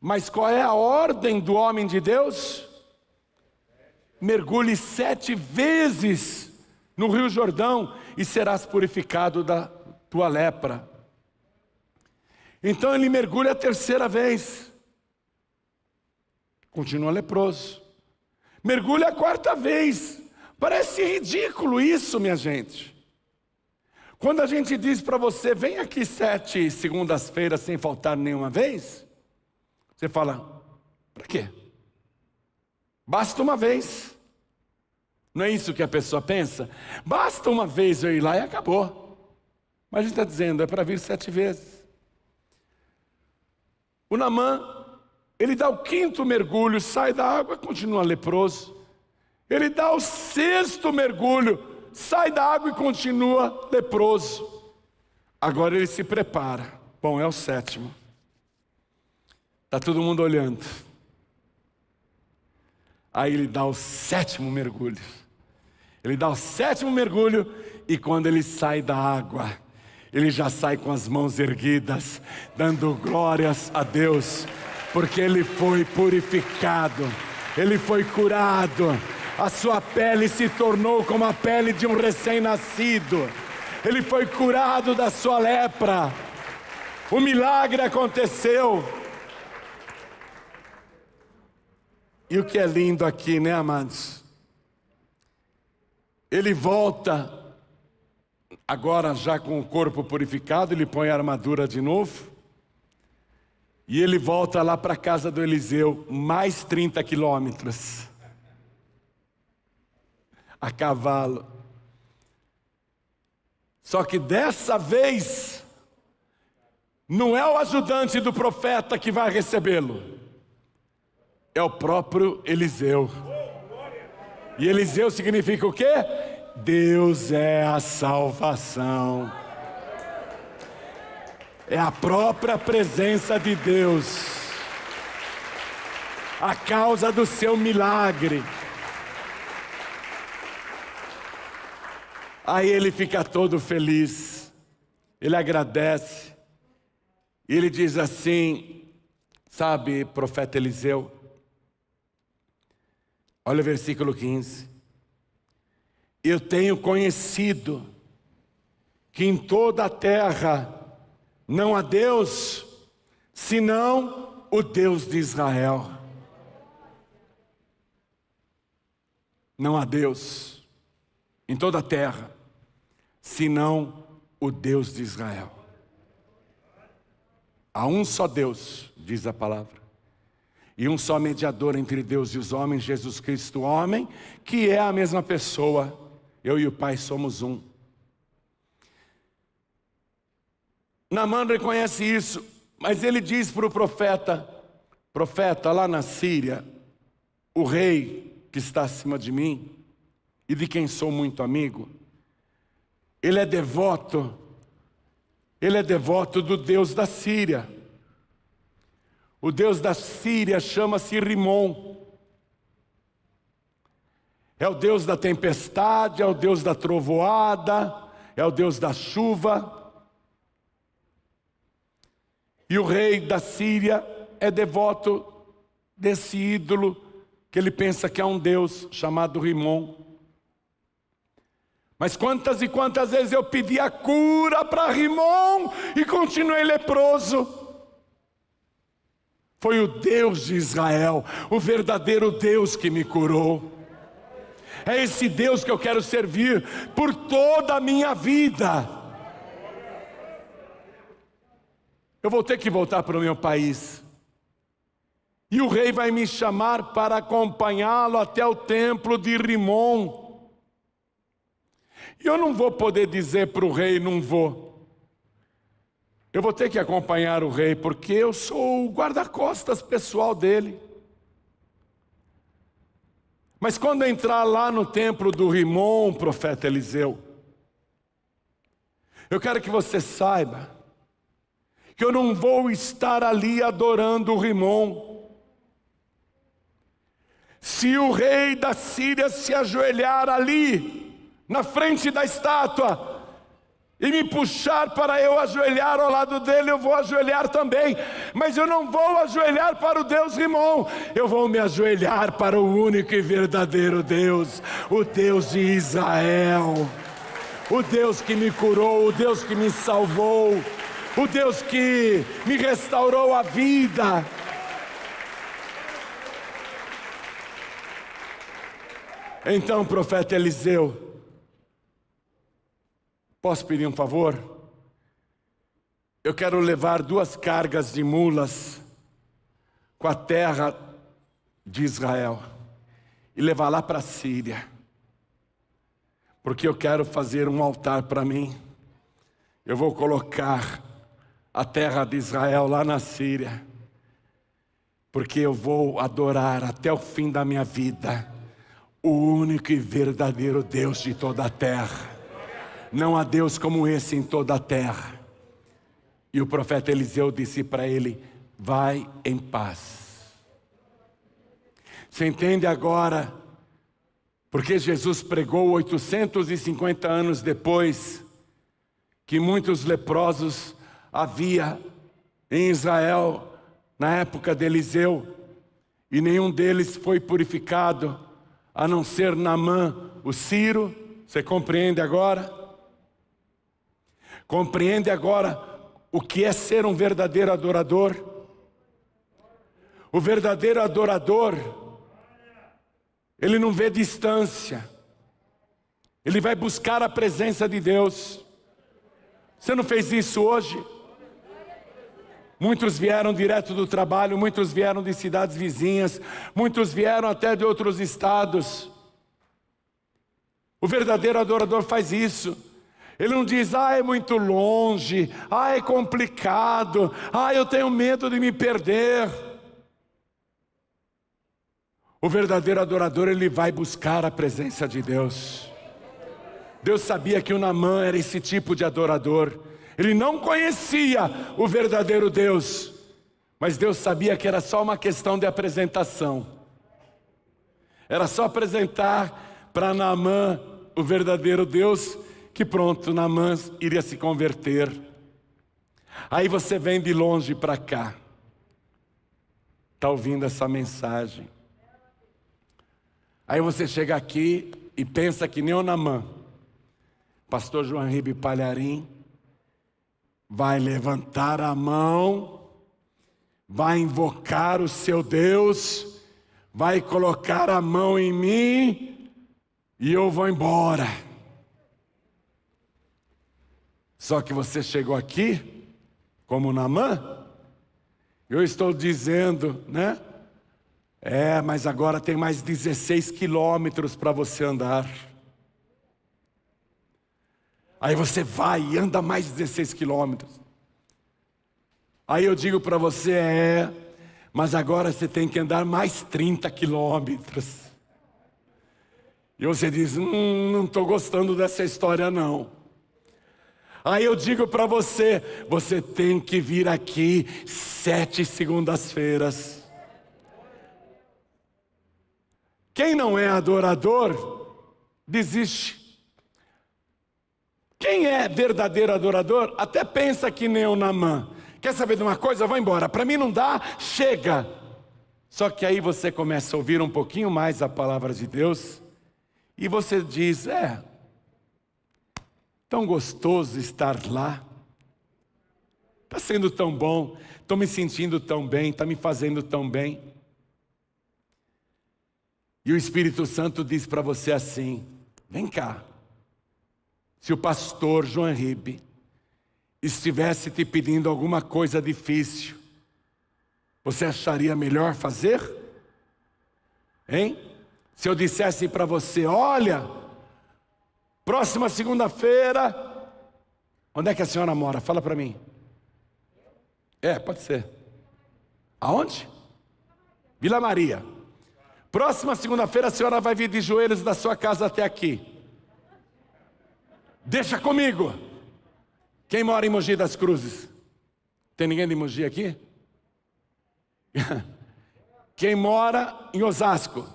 Mas qual é a ordem do homem de Deus? Mergulhe 7 vezes no Rio Jordão e serás purificado da tua lepra. Então ele mergulha a terceira vez. Continua leproso. Mergulha a quarta vez. Parece ridículo isso, minha gente. Quando a gente diz para você, vem aqui 7 segundas-feiras sem faltar nenhuma vez, você fala, para quê? Basta uma vez. Não é isso que a pessoa pensa? Basta uma vez eu ir lá e acabou. Mas a gente está dizendo, é para vir 7 vezes. O Naamã, ele dá o 5º mergulho, sai da água e continua leproso. Ele dá o 6º mergulho, sai da água e continua leproso. Agora ele se prepara. Bom, é o 7º. Está todo mundo olhando. Aí ele dá o 7º mergulho. Ele dá o 7º mergulho e quando ele sai da água, ele já sai com as mãos erguidas, dando glórias a Deus, porque ele foi purificado, ele foi curado, a sua pele se tornou como a pele de um recém-nascido, ele foi curado da sua lepra, o milagre aconteceu. E o que é lindo aqui, né, amados? Ele volta, agora já com o corpo purificado, ele põe a armadura de novo. E ele volta lá para a casa do Eliseu, mais 30 quilômetros. A cavalo. Só que dessa vez, não é o ajudante do profeta que vai recebê-lo. É o próprio Eliseu. E Eliseu significa o quê? Deus é a salvação. É a própria presença de Deus. A causa do seu milagre. Aí ele fica todo feliz. Ele agradece. E ele diz assim, sabe, profeta Eliseu? Olha o versículo 15. Eu tenho conhecido que em toda a terra não há Deus, senão o Deus de Israel. Não há Deus em toda a terra, senão o Deus de Israel. Há um só Deus, diz a palavra. E um só mediador entre Deus e os homens, Jesus Cristo, homem, que é a mesma pessoa. Eu e o Pai somos um. Naamã reconhece isso, mas ele diz para o profeta lá na Síria, o rei que está acima de mim, e de quem sou muito amigo, ele é devoto do Deus da Síria. O Deus da Síria chama-se Rimon. É o Deus da tempestade, é o Deus da trovoada, é o Deus da chuva. E o rei da Síria é devoto desse ídolo que ele pensa que é um Deus chamado Rimon. Mas quantas e quantas vezes eu pedi a cura para Rimon e continuei leproso. Foi o Deus de Israel, o verdadeiro Deus que me curou. É esse Deus que eu quero servir por toda a minha vida. Eu vou ter que voltar para o meu país. E o rei vai me chamar para acompanhá-lo até o templo de Rimon. E eu não vou poder dizer para o rei, não vou. Eu vou ter que acompanhar o rei, porque eu sou o guarda-costas pessoal dele. Mas quando eu entrar lá no templo do Rimon, profeta Eliseu, eu quero que você saiba que eu não vou estar ali adorando o Rimon. Se o rei da Síria se ajoelhar ali, na frente da estátua, e me puxar para eu ajoelhar ao lado dele, eu vou ajoelhar também. Mas eu não vou ajoelhar para o Deus Rimon, eu vou me ajoelhar para o único e verdadeiro Deus, o Deus de Israel, o Deus que me curou, o Deus que me salvou, o Deus que me restaurou a vida. Então, profeta Eliseu, posso pedir um favor? Eu quero levar 2 cargas de mulas com a terra de Israel e levar lá para a Síria, porque eu quero fazer um altar para mim. Eu vou colocar a terra de Israel lá na Síria, porque eu vou adorar até o fim da minha vida o único e verdadeiro Deus de toda a terra. Não há Deus como esse em toda a terra. E o profeta Eliseu disse para ele: vai em paz. Você entende agora porque Jesus pregou 850 anos depois que muitos leprosos havia em Israel na época de Eliseu, e nenhum deles foi purificado, a não ser Naamã, o Sírio? Você compreende agora? Compreende agora o que é ser um verdadeiro adorador? O verdadeiro adorador, ele não vê distância, ele vai buscar a presença de Deus. Você não fez isso hoje? Muitos vieram direto do trabalho, muitos vieram de cidades vizinhas, muitos vieram até de outros estados. O verdadeiro adorador faz isso. Ele não diz: é muito longe, é complicado, eu tenho medo de me perder. O verdadeiro adorador, ele vai buscar a presença de Deus. Deus sabia que o Naamã era esse tipo de adorador. Ele não conhecia o verdadeiro Deus, mas Deus sabia que era só uma questão de apresentação. Era só apresentar para Naamã o verdadeiro Deus, que pronto, Naamã iria se converter. Aí você vem de longe para cá, está ouvindo essa mensagem. Aí você chega aqui e pensa que nem o Naamã. Pastor João Ribe Palharim vai levantar a mão, vai invocar o seu Deus, vai colocar a mão em mim e eu vou embora. Só que você chegou aqui como Naamã. Eu estou dizendo, né? Mas agora tem mais 16 quilômetros para você andar. Aí você vai e anda mais 16 quilômetros. Aí eu digo para você: mas agora você tem que andar mais 30 quilômetros. E você diz: não estou gostando dessa história não. Aí eu digo para você: você tem que vir aqui 7 segundas-feiras. Quem não é adorador, desiste. Quem é verdadeiro adorador, até pensa que nem o Naamã. Quer saber de uma coisa? Vou embora. Para mim não dá, chega. Só que aí você começa a ouvir um pouquinho mais a palavra de Deus, e você diz: tão gostoso estar lá. Está sendo tão bom, estou me sentindo tão bem, está me fazendo tão bem. E o Espírito Santo diz para você assim: vem cá, se o pastor João Ribe estivesse te pedindo alguma coisa difícil, você acharia melhor fazer? Hein? Se eu dissesse para você: olha, próxima segunda-feira, onde é que a senhora mora? Fala para mim. Pode ser. Aonde? Vila Maria. Próxima segunda-feira a senhora vai vir de joelhos da sua casa até aqui. Deixa comigo. Quem mora em Mogi das Cruzes? Tem ninguém de Mogi aqui? Quem mora em Osasco?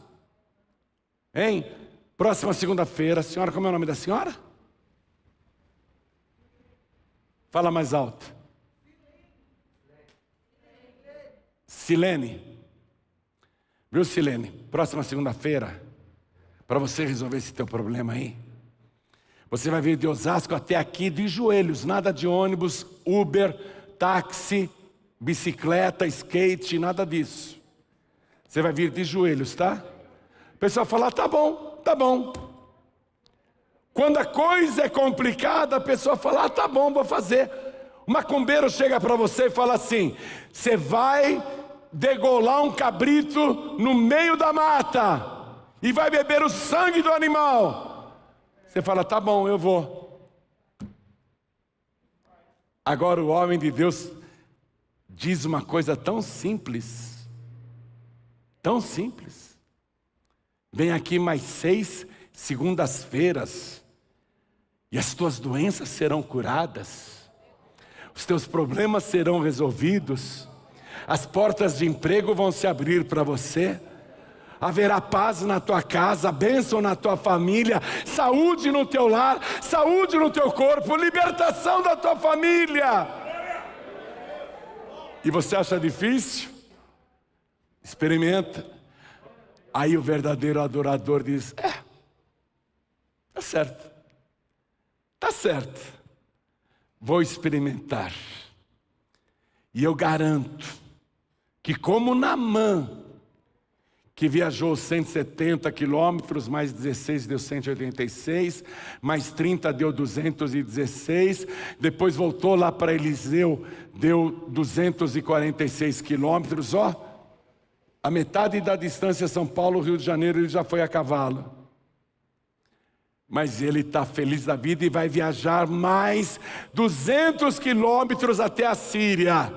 Hein? Próxima segunda-feira, a senhora, como é o nome da senhora? Fala mais alto. Silene. Viu, Silene? Próxima segunda-feira, para você resolver esse teu problema aí, você vai vir de Osasco até aqui de joelhos, nada de ônibus, Uber, táxi, bicicleta, skate, nada disso. Você vai vir de joelhos, tá? O pessoal fala: tá bom, tá bom. Quando a coisa é complicada, a pessoa fala: tá bom, vou fazer. O macumbeiro chega para você e fala assim: você vai degolar um cabrito no meio da mata e vai beber o sangue do animal. Você fala: tá bom, eu vou. Agora o homem de Deus diz uma coisa tão simples, tão simples: vem aqui mais 6 segundas-feiras e as tuas doenças serão curadas, os teus problemas serão resolvidos, as portas de emprego vão se abrir para você, haverá paz na tua casa, bênção na tua família, saúde no teu lar, saúde no teu corpo, libertação da tua família. E você acha difícil? Experimenta. Aí o verdadeiro adorador diz: tá certo, tá certo, vou experimentar. E eu garanto que, como Naamã, que viajou 170 quilômetros, mais 16 deu 186, mais 30 deu 216, depois voltou lá para Eliseu, deu 246 quilômetros, a metade da distância São Paulo, Rio de Janeiro, ele já foi a cavalo. Mas ele está feliz da vida e vai viajar mais 200 quilômetros até a Síria,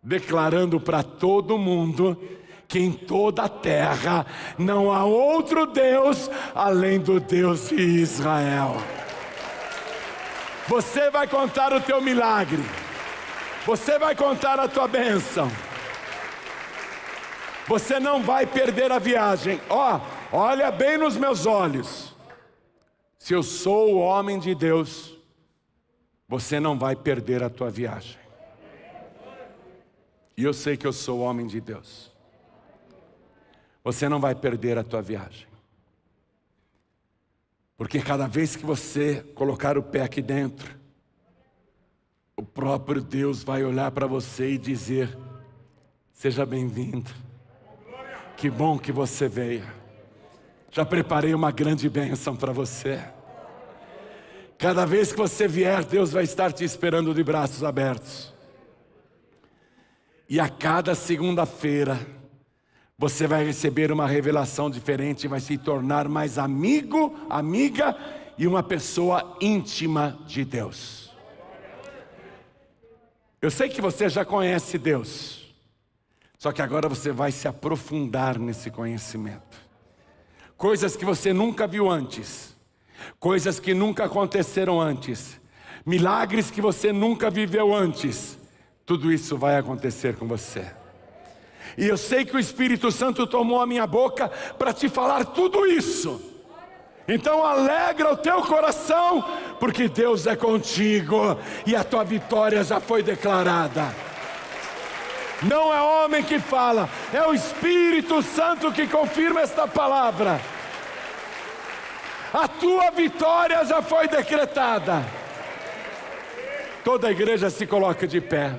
declarando para todo mundo que em toda a terra não há outro Deus além do Deus de Israel. Você vai contar o teu milagre, você vai contar a tua bênção, você não vai perder a viagem. Olha bem nos meus olhos, se eu sou o homem de Deus, você não vai perder a tua viagem. E eu sei que eu sou o homem de Deus. Você não vai perder a tua viagem. Porque cada vez que você colocar o pé aqui dentro, o próprio Deus vai olhar para você e dizer: seja bem-vindo. Que bom que você veio. Já preparei uma grande bênção para você. Cada vez que você vier, Deus vai estar te esperando de braços abertos. E a cada segunda-feira, você vai receber uma revelação diferente, vai se tornar mais amigo, amiga e uma pessoa íntima de Deus. Eu sei que você já conhece Deus, só que agora você vai se aprofundar nesse conhecimento. Coisas que você nunca viu antes, coisas que nunca aconteceram antes, milagres que você nunca viveu antes, tudo isso vai acontecer com você. E eu sei que o Espírito Santo tomou a minha boca para te falar tudo isso. Então alegra o teu coração, porque Deus é contigo e a tua vitória já foi declarada. Não é homem que fala, é o Espírito Santo que confirma esta palavra. A tua vitória já foi decretada. Toda a igreja se coloca de pé.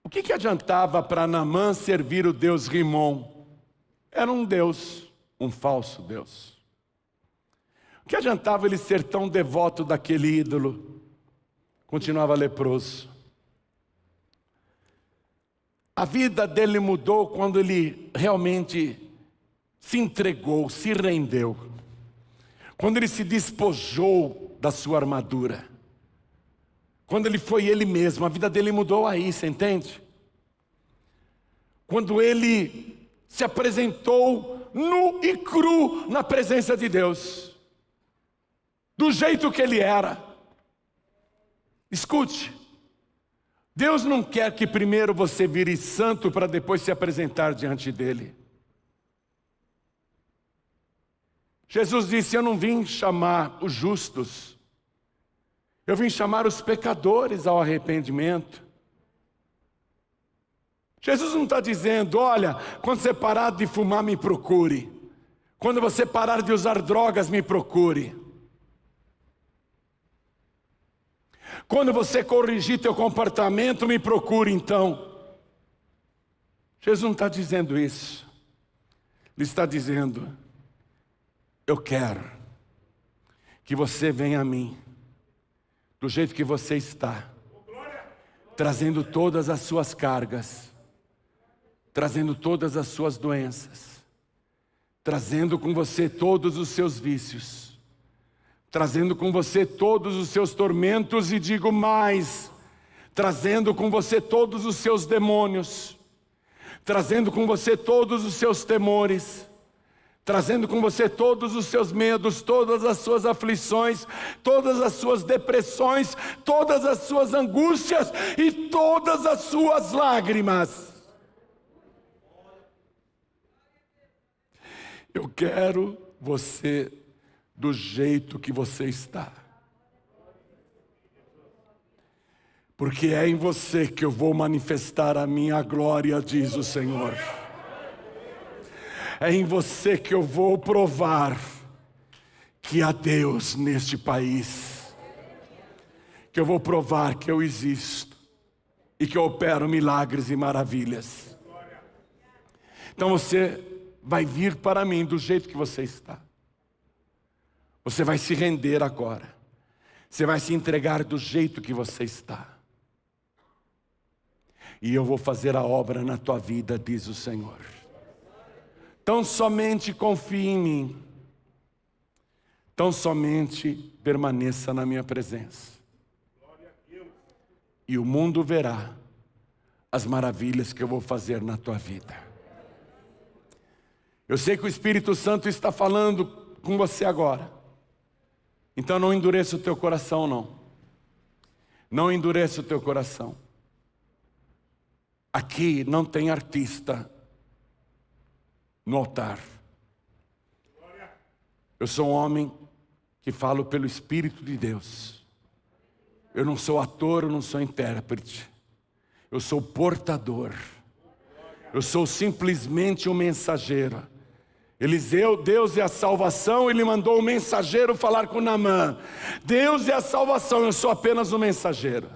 O que adiantava para Naamã servir o Deus Rimon? Era um Deus, um falso Deus. O que adiantava ele ser tão devoto daquele ídolo? Continuava leproso. A vida dele mudou quando ele realmente se entregou, se rendeu. Quando ele se despojou da sua armadura. Quando ele foi ele mesmo, a vida dele mudou aí, você entende? Quando ele se apresentou nu e cru na presença de Deus. Do jeito que ele era. Escute. Deus não quer que primeiro você vire santo para depois se apresentar diante dele. Jesus disse, eu não vim chamar os justos. Eu vim chamar os pecadores ao arrependimento. Jesus não está dizendo, olha, quando você parar de fumar, me procure. Quando você parar de usar drogas, me procure. Quando você corrigir teu comportamento, me procure então. Jesus não está dizendo isso. Ele está dizendo, eu quero que você venha a mim, do jeito que você está, trazendo todas as suas cargas, trazendo todas as suas doenças, trazendo com você todos os seus vícios, trazendo com você todos os seus tormentos e digo mais, trazendo com você todos os seus demônios, trazendo com você todos os seus temores, trazendo com você todos os seus medos, todas as suas aflições, todas as suas depressões, todas as suas angústias e todas as suas lágrimas. Eu quero você do jeito que você está. Porque é em você que eu vou manifestar a minha glória, diz o Senhor. É em você que eu vou provar que há Deus neste país. Que eu vou provar que eu existo. E que eu opero milagres e maravilhas. Então você vai vir para mim do jeito que você está. Você vai se render agora. Você vai se entregar do jeito que você está. E eu vou fazer a obra na tua vida, diz o Senhor. Tão somente confie em mim. Tão somente permaneça na minha presença. E o mundo verá as maravilhas que eu vou fazer na tua vida. Eu sei que o Espírito Santo está falando com você agora. Então não endureça o teu coração, não. Não endureça o teu coração. Aqui não tem artista no altar. Eu sou um homem que falo pelo Espírito de Deus. Eu não sou ator, eu não sou intérprete. Eu sou portador. Eu sou simplesmente um mensageiro. Eliseu, Deus é a salvação, ele mandou o mensageiro falar com Naamã. Deus é a salvação, eu sou apenas um mensageiro.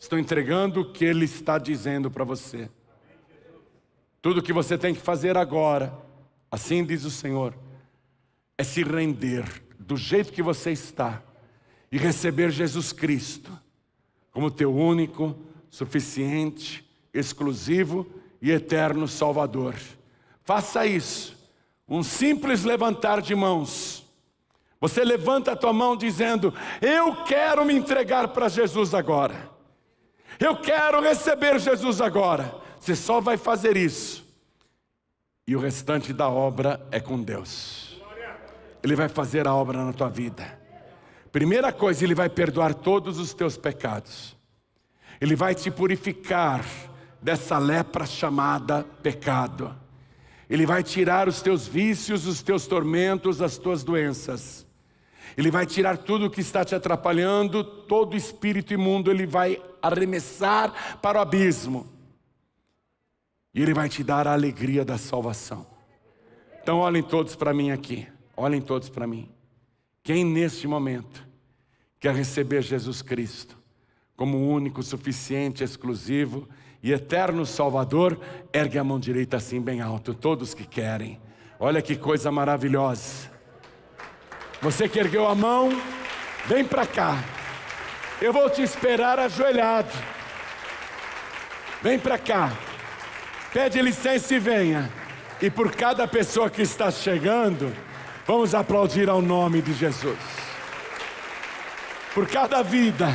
Estou entregando o que ele está dizendo para você. Tudo o que você tem que fazer agora, assim diz o Senhor, é se render do jeito que você está e receber Jesus Cristo como teu único, suficiente, exclusivo e eterno Salvador. Faça isso, um simples levantar de mãos. Você levanta a tua mão dizendo, eu quero me entregar para Jesus agora. Eu quero receber Jesus agora. Você só vai fazer isso. E o restante da obra é com Deus. Ele vai fazer a obra na tua vida. Primeira coisa, Ele vai perdoar todos os teus pecados. Ele vai te purificar dessa lepra chamada pecado. Ele vai tirar os teus vícios, os teus tormentos, as tuas doenças. Ele vai tirar tudo que está te atrapalhando, todo espírito imundo Ele vai arremessar para o abismo. E Ele vai te dar a alegria da salvação. Então olhem todos para mim aqui, olhem todos para mim. Quem neste momento quer receber Jesus Cristo como o único, suficiente, exclusivo e eterno Salvador, ergue a mão direita assim bem alto, todos que querem. Olha que coisa maravilhosa. Você que ergueu a mão, vem para cá. Eu vou te esperar ajoelhado. Vem para cá. Pede licença e venha. E por cada pessoa que está chegando, vamos aplaudir ao nome de Jesus. Por cada vida.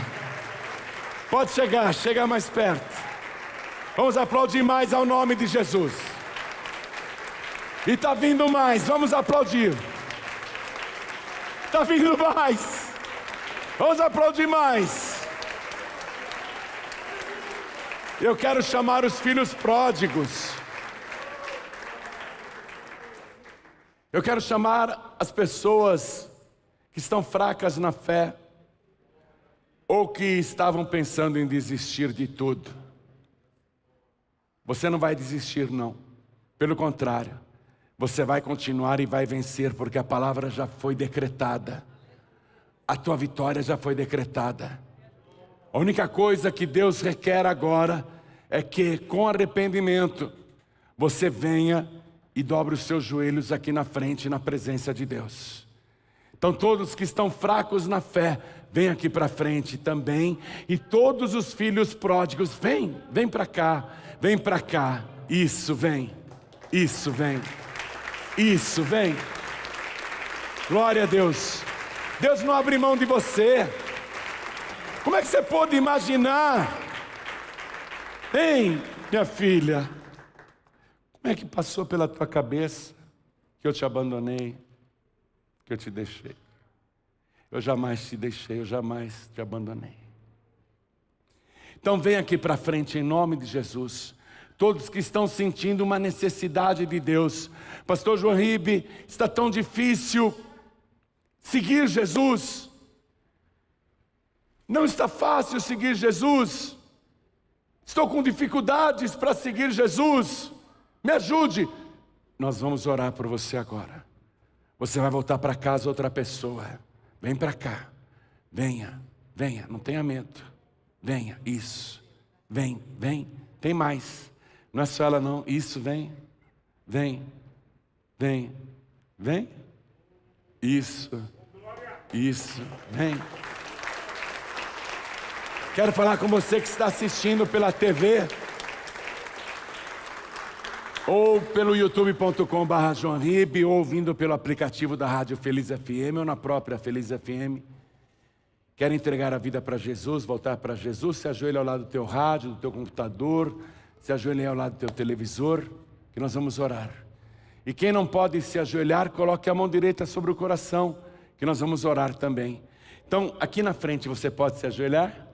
Pode chegar, chega mais perto. Vamos aplaudir mais ao nome de Jesus. E está vindo mais, vamos aplaudir. Está vindo mais. Vamos aplaudir mais. Eu quero chamar os filhos pródigos. Eu quero chamar as pessoas que estão fracas na fé, ou que estavam pensando em desistir de tudo. Você não vai desistir, não. Pelo contrário, você vai continuar e vai vencer, porque a palavra já foi decretada. A tua vitória já foi decretada. A única coisa que Deus requer agora é que, com arrependimento, você venha e dobre os seus joelhos aqui na frente, na presença de Deus. Então todos que estão fracos na fé, vem aqui para frente também. E todos os filhos pródigos, vem para cá, vem para cá. Isso, vem. Isso, vem. Isso, vem. Glória a Deus. Deus não abre mão de você. Como é que você pode imaginar? Vem, minha filha. Como é que passou pela tua cabeça que eu te abandonei, que eu te deixei? Eu jamais te deixei, eu jamais te abandonei. Então vem aqui para frente em nome de Jesus. Todos que estão sentindo uma necessidade de Deus. Pastor João Ribe, está tão difícil seguir Jesus. Não está fácil seguir Jesus. Estou com dificuldades para seguir Jesus. Me ajude. Nós vamos orar por você agora. Você vai voltar para casa outra pessoa. Vem para cá. Venha, venha, não tenha medo. Venha, isso. Vem, vem. Tem mais. Não é só ela não. Isso, vem. Vem. Vem. Vem. Isso. Isso. Vem. Quero falar com você que está assistindo pela TV ou pelo youtube.com/joãoribe, ou ouvindo pelo aplicativo da Rádio Feliz FM ou na própria Feliz FM. Quer entregar a vida para Jesus, voltar para Jesus? Se ajoelhe ao lado do teu rádio, do teu computador, se ajoelhe ao lado do teu televisor, que nós vamos orar. E quem não pode se ajoelhar, coloque a mão direita sobre o coração, que nós vamos orar também. Então, aqui na frente você pode se ajoelhar?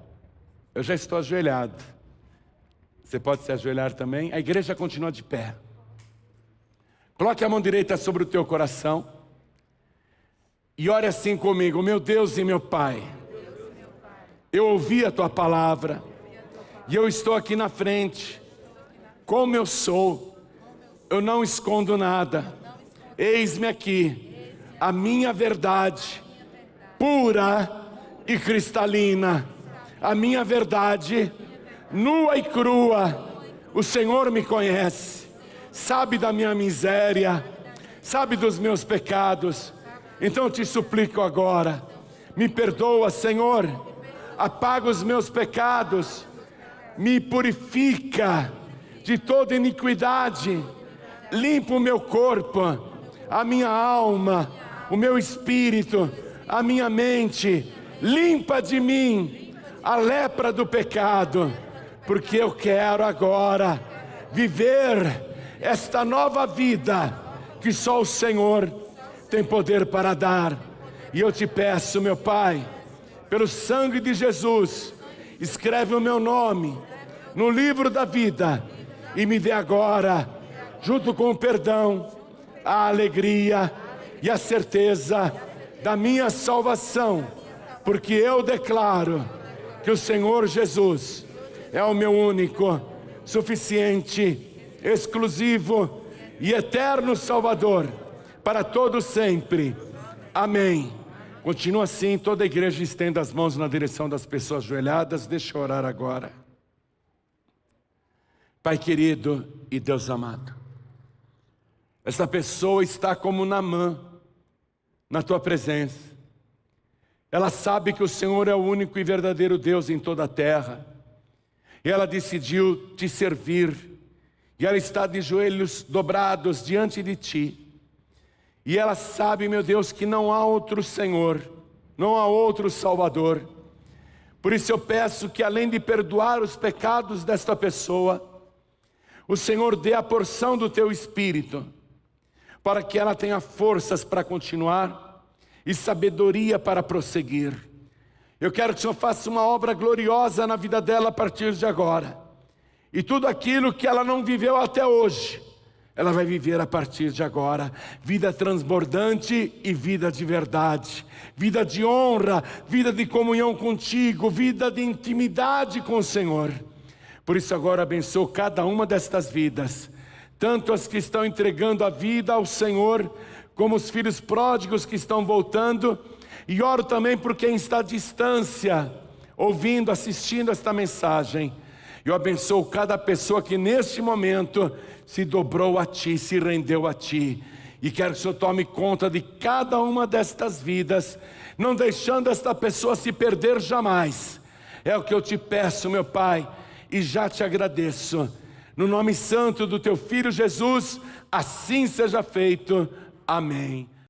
Eu já estou ajoelhado. Você pode se ajoelhar também? A igreja continua de pé. Coloque a mão direita sobre o teu coração e ore assim comigo. Meu Deus e meu Pai, eu ouvi a tua palavra e eu estou aqui na frente. Como eu sou, eu não escondo nada. Eis-me aqui, a minha verdade pura e cristalina. A minha verdade nua e crua. O Senhor me conhece, sabe da minha miséria, sabe dos meus pecados. Então eu te suplico agora, me perdoa, Senhor, apaga os meus pecados, me purifica de toda iniquidade, limpa o meu corpo, a minha alma, o meu espírito, a minha mente, limpa de mim a lepra do pecado, porque eu quero agora viver esta nova vida que só o Senhor tem poder para dar. E eu te peço, meu Pai, pelo sangue de Jesus, escreve o meu nome no livro da vida e me dê agora, junto com o perdão, a alegria e a certeza da minha salvação, porque eu declaro que o Senhor Jesus é o meu único, suficiente, exclusivo e eterno Salvador. para todo sempre. Amém. Continua assim, toda a igreja estenda as mãos na direção das pessoas ajoelhadas. Deixa eu orar agora. Pai querido e Deus amado, essa pessoa está como Naamã na tua presença. Ela sabe que o Senhor é o único e verdadeiro Deus em toda a terra. E ela decidiu te servir. E ela está de joelhos dobrados diante de ti. E ela sabe, meu Deus, que não há outro Senhor, não há outro Salvador. Por isso eu peço que, além de perdoar os pecados desta pessoa, o Senhor dê a porção do teu Espírito, para que ela tenha forças para continuar e sabedoria para prosseguir. Eu quero que o Senhor faça uma obra gloriosa na vida dela a partir de agora. E tudo aquilo que ela não viveu até hoje, ela vai viver a partir de agora. Vida transbordante e vida de verdade. Vida de honra, vida de comunhão contigo, vida de intimidade com o Senhor. Por isso agora abençoo cada uma destas vidas, tanto as que estão entregando a vida ao Senhor, como os filhos pródigos que estão voltando. E oro também por quem está à distância, ouvindo, assistindo esta mensagem. Eu abençoo cada pessoa que neste momento se dobrou a Ti, se rendeu a Ti. E quero que o Senhor tome conta de cada uma destas vidas, não deixando esta pessoa se perder jamais. É o que eu te peço, meu Pai, e já te agradeço. No nome santo do Teu Filho Jesus, assim seja feito. Amém.